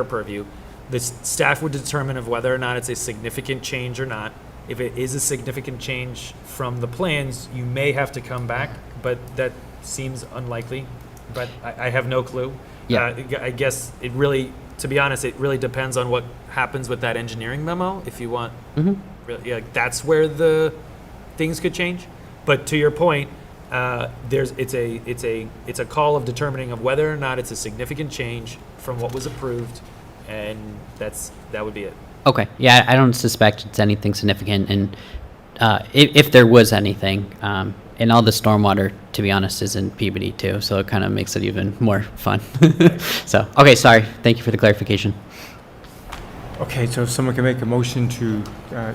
purview, the staff would determine of whether or not it's a significant change or not. If it is a significant change from the plans, you may have to come back, but that seems unlikely. But I have no clue. Yeah. I guess it really, to be honest, it really depends on what happens with that engineering memo. If you want, really, that's where the things could change. But to your point, it's a call of determining of whether or not it's a significant change from what was approved, and that would be it. Okay, yeah, I don't suspect it's anything significant, and if there was anything, and all the stormwater, to be honest, is in Peabody too, so it kind of makes it even more fun. So, okay, sorry, thank you for the clarification. Okay, so if someone can make a motion to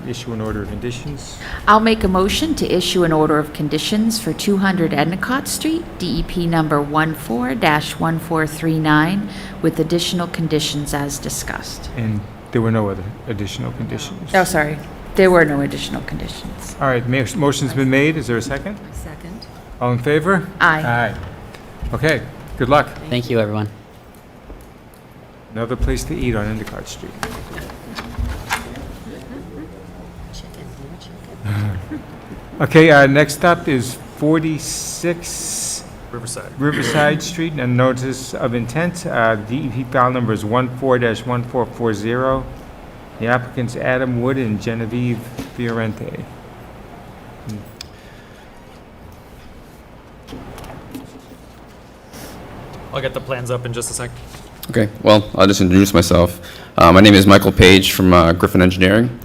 issue an order of conditions? I'll make a motion to issue an order of conditions for 200 Endicott Street, DEP number 14-1439, with additional conditions as discussed. And there were no other additional conditions? Oh, sorry. There were no additional conditions. All right, motion's been made. Is there a second? A second. All in favor? Aye. Aye. Okay, good luck. Thank you, everyone. Another place to eat on Endicott Street. Chicken, more chicken. Okay, next up is 46 Riverside. Riverside Street, and notice of intent. DEP file number is 14-1440. The applicants Adam Wood and Genevieve Fiorente. I'll get the plans up in just a sec. Okay, well, I'll just introduce myself. My name is Michael Page from Griffin Engineering.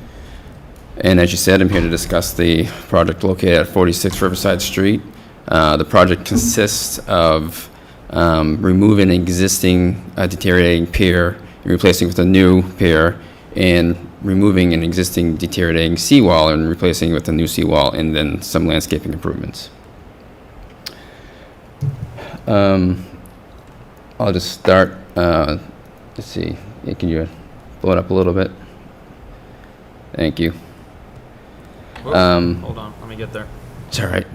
And as you said, I'm here to discuss the project located at 46 Riverside Street. The project consists of removing an existing deteriorating pier and replacing with a new pier and removing an existing deteriorating seawall and replacing it with a new seawall, and then some landscaping improvements. I'll just start, let's see, can you blow it up a little bit? Thank you. Hold on, let me get there. It's all right.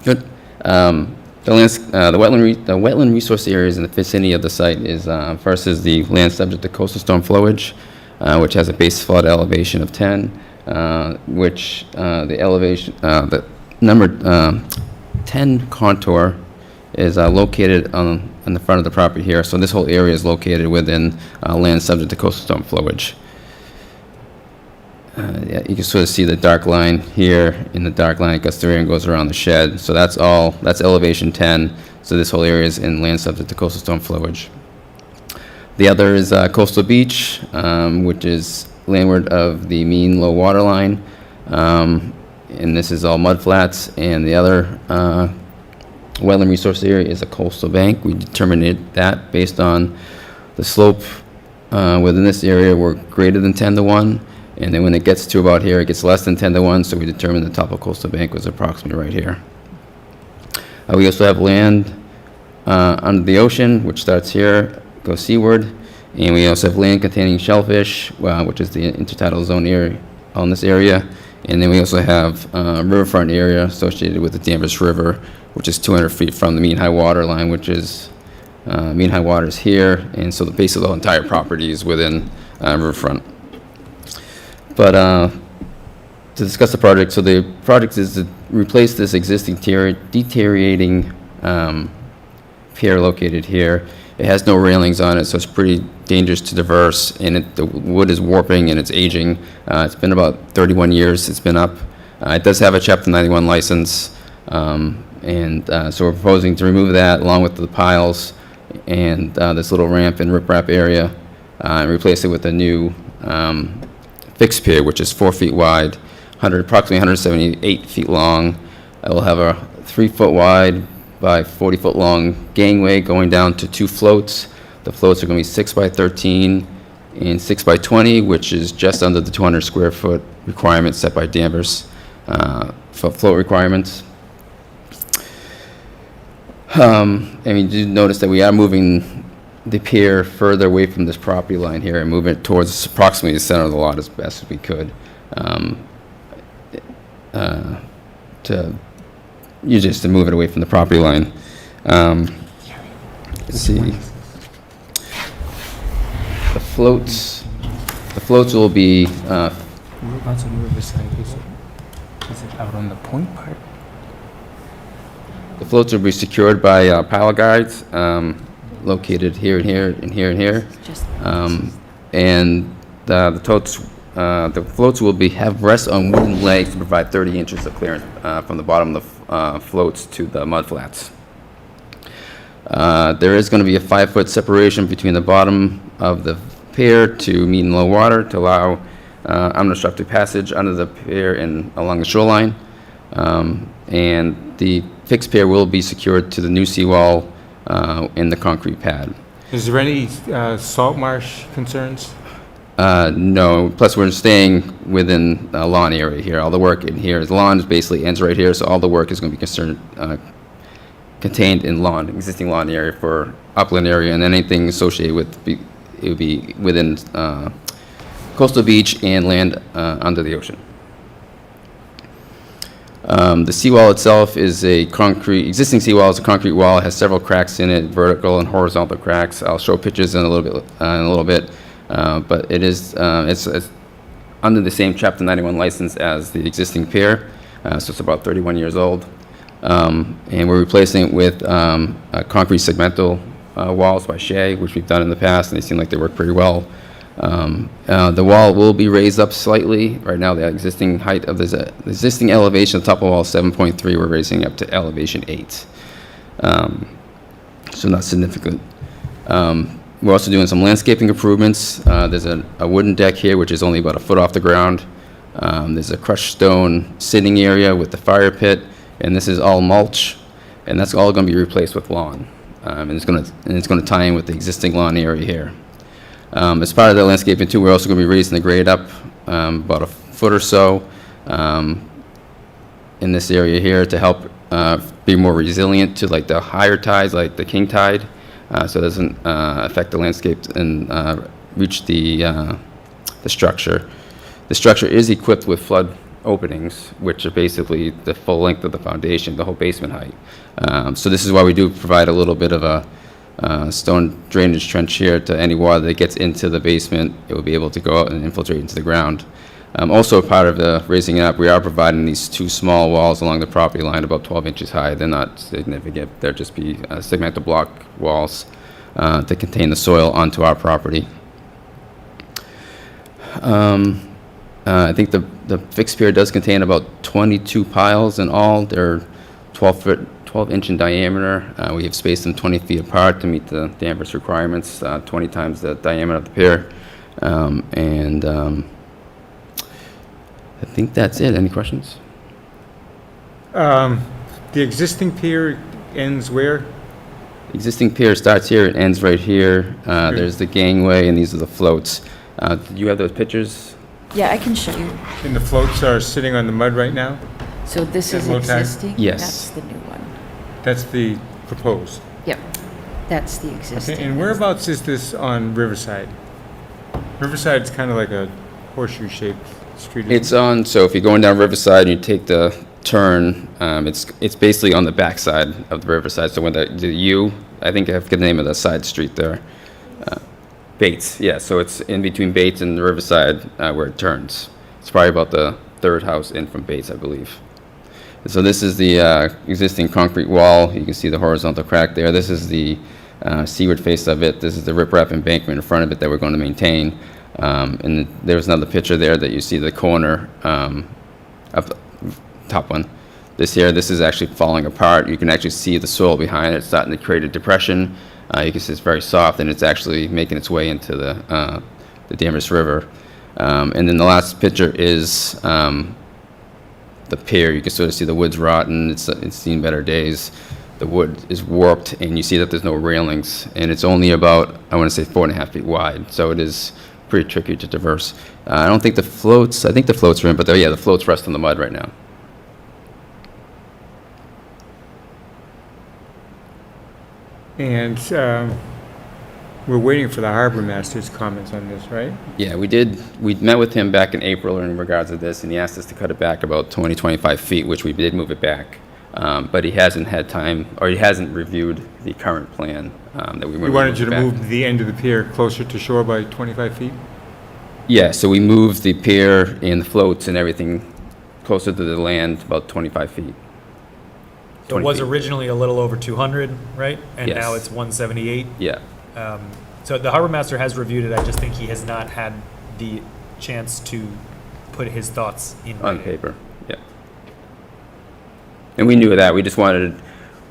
Good. The wetland resource areas in the vicinity of the site is, first is the land subject to coastal storm flowage, which has a base flood elevation of 10, which the elevation, the number 10 contour is located on the front of the property here. So this whole area is located within land subject to coastal storm flowage. Yeah, you can sort of see the dark line here. In the dark line, it goes through and goes around the shed. So that's elevation 10. So this whole area is in land subject to coastal storm flowage. The other is coastal beach, which is landward of the mean low water line. And this is all mud flats. And the other wetland resource area is a coastal bank. We determined that based on the slope within this area were greater than 10-to-1. And then when it gets to about here, it gets less than 10-to-1, so we determined the top of coastal bank was approximately right here. We also have land under the ocean, which starts here, goes seaward, and we also have land containing shellfish, which is the intertidal zone area on this area. And then we also have riverfront area associated with the Danvers River, which is 200 feet from the mean high water line, which is, mean high water is here, and so the base of the entire property is within riverfront. But to discuss the project, so the project is to replace this existing deteriorating pier located here. It has no railings on it, so it's pretty dangerous to traverse, and the wood is warping and it's aging. It's been about 31 years it's been up. It does have a Chapter 91 license, so we're proposing to remove that along with the piles and this little ramp and riprap area, and replace it with a new fixed pier, which is 4 feet wide, approximately 178 feet long. It will have a 3-foot wide by 40-foot long gangway going down to 2 floats. The floats are going to be 6 by 13 and 6 by 20, which is just under the 200 square foot requirement set by Danvers for float requirements. And you do notice that we are moving the pier further away from this property line here and move it towards approximately the center of the lot as best as we could. Just to move it away from the property line. Let's see. The floats will be, Whereabouts on the riverside? Is it out on the point part? the floats will be secured by pile guides, located here and here and here and here. And the floats will have rest on wooden legs to provide 30 inches of clearance from the bottom of the floats to the mud flats. There is going to be a 5-foot separation between the bottom of the pier to mean and low water to allow unobstructed passage under the pier and along the shoreline. And the fixed pier will be secured to the new seawall in the concrete pad. Is there any salt marsh concerns? No, plus we're staying within a lawn area here. All the work in here is lawn, basically ends right here, so all the work is going to be contained in existing lawn area for upland area, and anything associated with it would be within coastal beach and land under the ocean. The seawall itself is existing seawall is a concrete wall. It has several cracks in it, vertical and horizontal cracks. I'll show pictures in a little bit. But it is, it's under the same Chapter 91 license as the existing pier, so it's about 31 years old. And we're replacing it with concrete segmental walls by Shea, which we've done in the past, and they seem like they work pretty well. The wall will be raised up slightly. Right now, the existing height of the existing elevation of the top of the wall is 7.3. We're raising up to elevation 8. So not significant. We're also doing some landscaping improvements. There's a wooden deck here, which is only about a foot off the ground. There's a crushed stone sitting area with the fire pit, and this is all mulch, and that's all going to be replaced with lawn. and it's going to tie in with the existing lawn area here. As part of the landscaping too, we're also going to be raising the grade up about a foot or so in this area here to help be more resilient to like the higher tides, like the king tide, so it doesn't affect the landscape and reach the structure. The structure is equipped with flood openings, which are basically the full length of the foundation, the whole basement height. So this is why we do provide a little bit of a stone drainage trench here to any water that gets into the basement. It will be able to go out and infiltrate into the ground. Also, part of the raising it up, we are providing these two small walls along the property line, about 12 inches high. They're not significant. They'll just be segmental block walls to contain the soil onto our property. I think the fixed pier does contain about 22 piles in all. They're 12-inch in diameter. We have spaced them 20 feet apart to meet the Danvers requirements, 20 times the diameter of the pier. I think that's it. Any questions? The existing pier ends where? Existing pier starts here, it ends right here. There's the gangway, and these are the floats. Do you have those pictures? Yeah, I can show you. And the floats are sitting on the mud right now? So this At is low tide? existing? Yes. That's the new one. That's the proposed. Yep, that's the existing. Okay, and whereabouts is this on Riverside? Riverside's kind of like a horseshoe-shaped street. It's on, so if you're going down Riverside and you take the turn, it's basically on the back side of the Riverside. So when the U, I think I forget the name of the side street there. Bates, yeah, so it's in between Bates and the Riverside where it turns. It's probably about the third house in from Bates, I believe. And so this is the existing concrete wall. You can see the horizontal crack there. This is the seaward face of it. This is the riprap embankment in front of it that we're going to maintain. And there's another picture there that you see the corner up the top one. This is actually falling apart. You can actually see the soil behind it starting to create a depression. You can see it's very soft, and it's actually making its way into the Danvers River. And then the last picture is the pier. You can sort of see the wood's rotten. It's seen better days. The wood is warped, and you see that there's no railings. And it's only about, I want to say, 4.5 feet wide. So it is pretty tricky to traverse. I don't think the floats, I think the floats are in, but the floats rest on the mud right now. And we're waiting for the harbor master's comments on this, right? Yeah, we did. We met with him back in April in regards to this, and he asked us to cut it back about 25 feet, which we did move it back. But he hasn't had time, or he hasn't reviewed the current plan that we We wanted you to move the end of the pier closer to shore by 25 feet? Yeah, so we moved the pier and the floats and everything closer to the land about 25 feet. So it 20 was feet. originally a little over 200, right? And Yes. now it's 178. Yeah. So the harbor master has reviewed it. I just think he has not had the chance to put his thoughts in On writing. paper, yeah. And we knew that. We just wanted,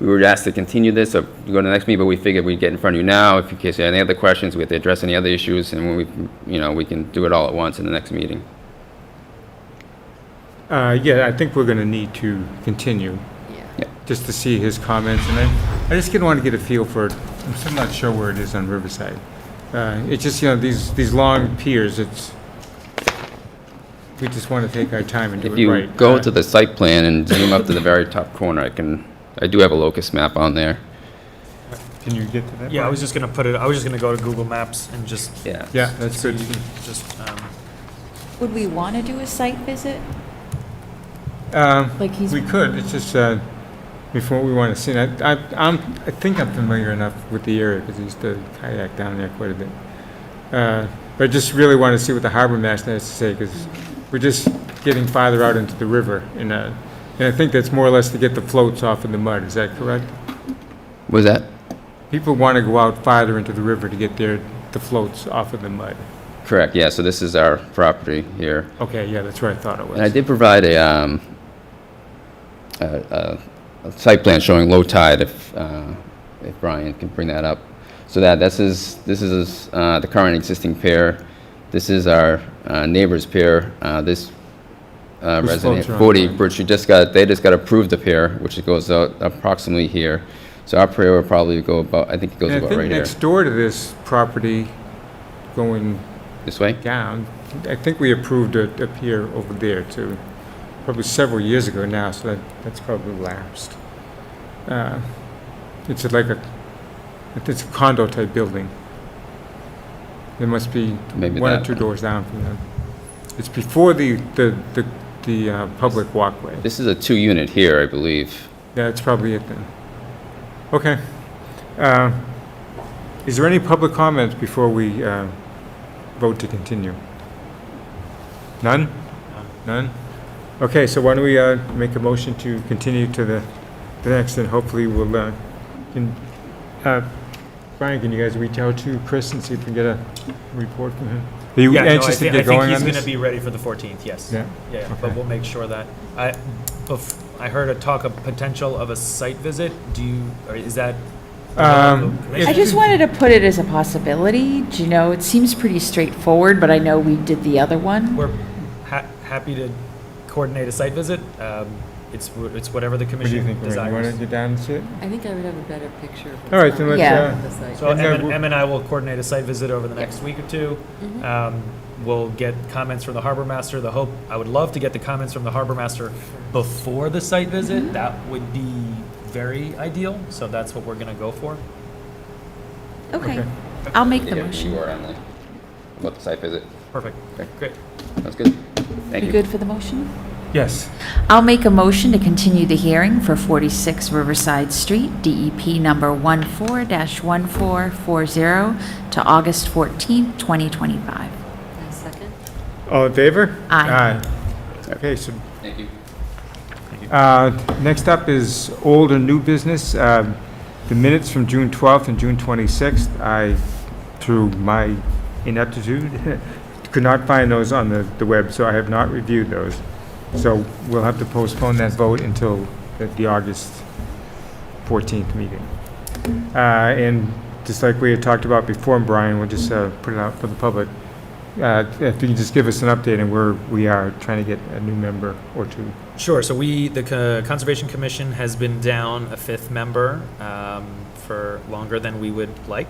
we were asked to continue this, or go to the next meeting, but we figured we'd get in front of you now, if in case you had any other questions, we have to address any other issues, and when we can do it all at once in the next meeting. Yeah, I think we're going to need to continue, just to see his comments. And I just didn't want to get a feel for it. I'm still not sure where it is on Riverside. It's just, these long piers, we just want to take our time and do If it you right. go to the site plan and zoom up to the very top corner, I do have a locus map on there. Can you get to that? Yeah, I Brian? was just gonna put it, I was just gonna go to Google Maps and just, Yeah. Yeah, that's good. just, Would we want to do a site visit? Like he's- We could, it's just, before we want to see it. I think I'm familiar enough with the area, because I used to kayak down there quite a bit. But I just really want to see what the harbor master has to say, because we're just getting farther out into the river, and I think that's more or less to get the floats off in the mud, is that correct? Was that? People want to go out farther into the river to get the floats off of the mud. Correct, yeah, so this is our property here. Okay, yeah, that's where I thought it was. And I did provide a site plan showing low tide, if Brian can bring that up. So this is the current existing pier. This is our neighbor's pier. This resident, floats are on 40, there? which they just got approved the pier, which it goes out approximately here. So our prayer would probably go about, I think it goes And I about think right here. next door to this property, going This way? down, I think we approved it up here over there too, probably several years ago now, so that's probably lapsed. It's it's a condo type building. There must be Maybe one or that. two doors down from them. It's before the public walkway. This is a 2-unit here, I believe. That's probably it then. Okay. Is there any public comments before we vote to continue? None? None? Okay, so why don't we make a motion to continue to the next, and hopefully we'll, Brian, can you guys reach out to Chris and see if we can get a report from him? Are you Yeah, no, anxious to I get think going he's on going to this? be ready for the 14th, yes. Yeah? Yeah, Okay. but we'll make sure that, I heard a talk of potential of a site visit. Or is that? If- I just wanted to put it as a possibility. Do you know, it seems pretty straightforward, but I know we did the other one. We're happy to coordinate a site visit. It's whatever the What do you commission think, Lorraine? You want to desires. get down and see it? I think I would have a better picture of what's All right, then on let's, Yeah. the site. So Yeah, Em and I will coordinate a site visit over the next week or two. We'll get comments from the harbor master. I would love to get the comments from the harbor master before the site visit. That would be very ideal, so that's what we're going to go for. Okay. I'll make the Yeah, motion. you are, Emily. About the site visit. Perfect. Okay. Great. That's good. Thank You you. good for the motion? Yes. I'll make a motion to continue the hearing for 46 Riverside Street, DEP number 14-1440, to August 14th, 2025. A second? All in favor? Aye. Okay, so Thank you. next up is old and new business. The minutes from June 12th and June 26th, through my ineptitude, could not find those on the web, so I have not reviewed those. So we'll have to postpone that vote until the August 14th meeting. And just like we had talked about before, Brian, we'll just put it out for the public. If you can just give us an update, and we are trying to get a new member or two. Sure. So the Conservation Commission has been down a 5th member for longer than we would like.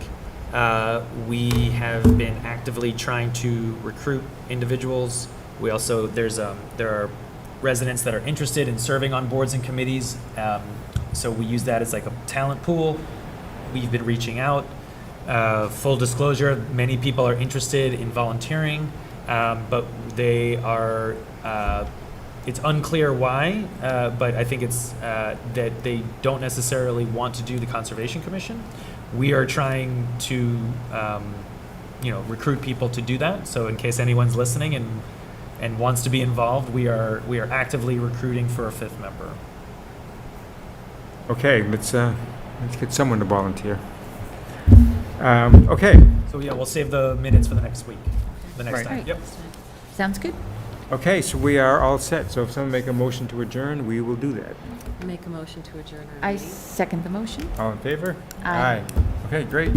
We have been actively trying to recruit individuals. We also, there are residents that are interested in serving on boards and committees. So we use that as like a talent pool. We've been reaching out. Full disclosure, many people are interested in volunteering, but they are, it's unclear why, but I think it's that they don't necessarily want to do the Conservation Commission. We are trying to, recruit people to do that. So in case anyone's listening and wants to be involved, we are actively recruiting for a 5th member. Okay, let's get someone to volunteer. Okay, So yeah, we'll save the minutes for the next week, the next Right. time. Right. Yep. Sounds good? okay, so we are all set. So if someone make a motion to adjourn, we will do that. Make a motion to adjourn our I meeting. second the motion. All in favor? Aye. Okay, great.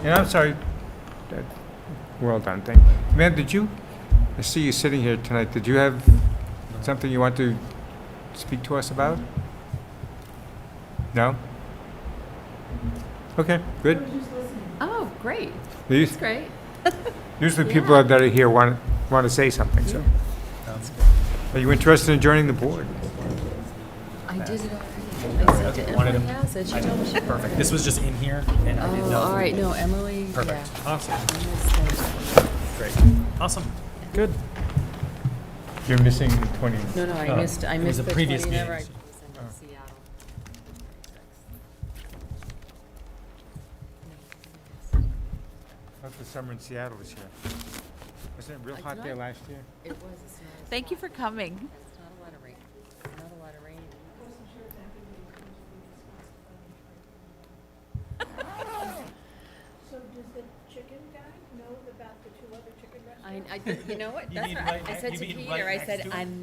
And I'm sorry, we're all done, thank you. Man, I see you sitting here tonight. Did you have something you want to speak to us about? No? Okay, good. Oh, great. These- Great. Usually people that are here want to say something, so. Are you interested in joining the board? I did it already. I sent it. Wanted Emily to- has it. She told me she. Perfect. This was just in here, and I didn't Oh, know. all right, no, Emily, yeah. Perfect. Awesome. I missed it. Great. Awesome. Good. You're missing 20. No, I Oh, missed, I it was missed the the previous 20, never, I meeting. was in Seattle. How's the summer in Seattle this year? Wasn't it real hot there last year? It was, it's not as Thank you hot. for coming. It's not a lot of rain, not a lot of rain. So does the chicken guy know about the 2 other chicken restaurants? You know what, You that's mean right, right I ne- said you to mean Peter, right I next said, to it? I'm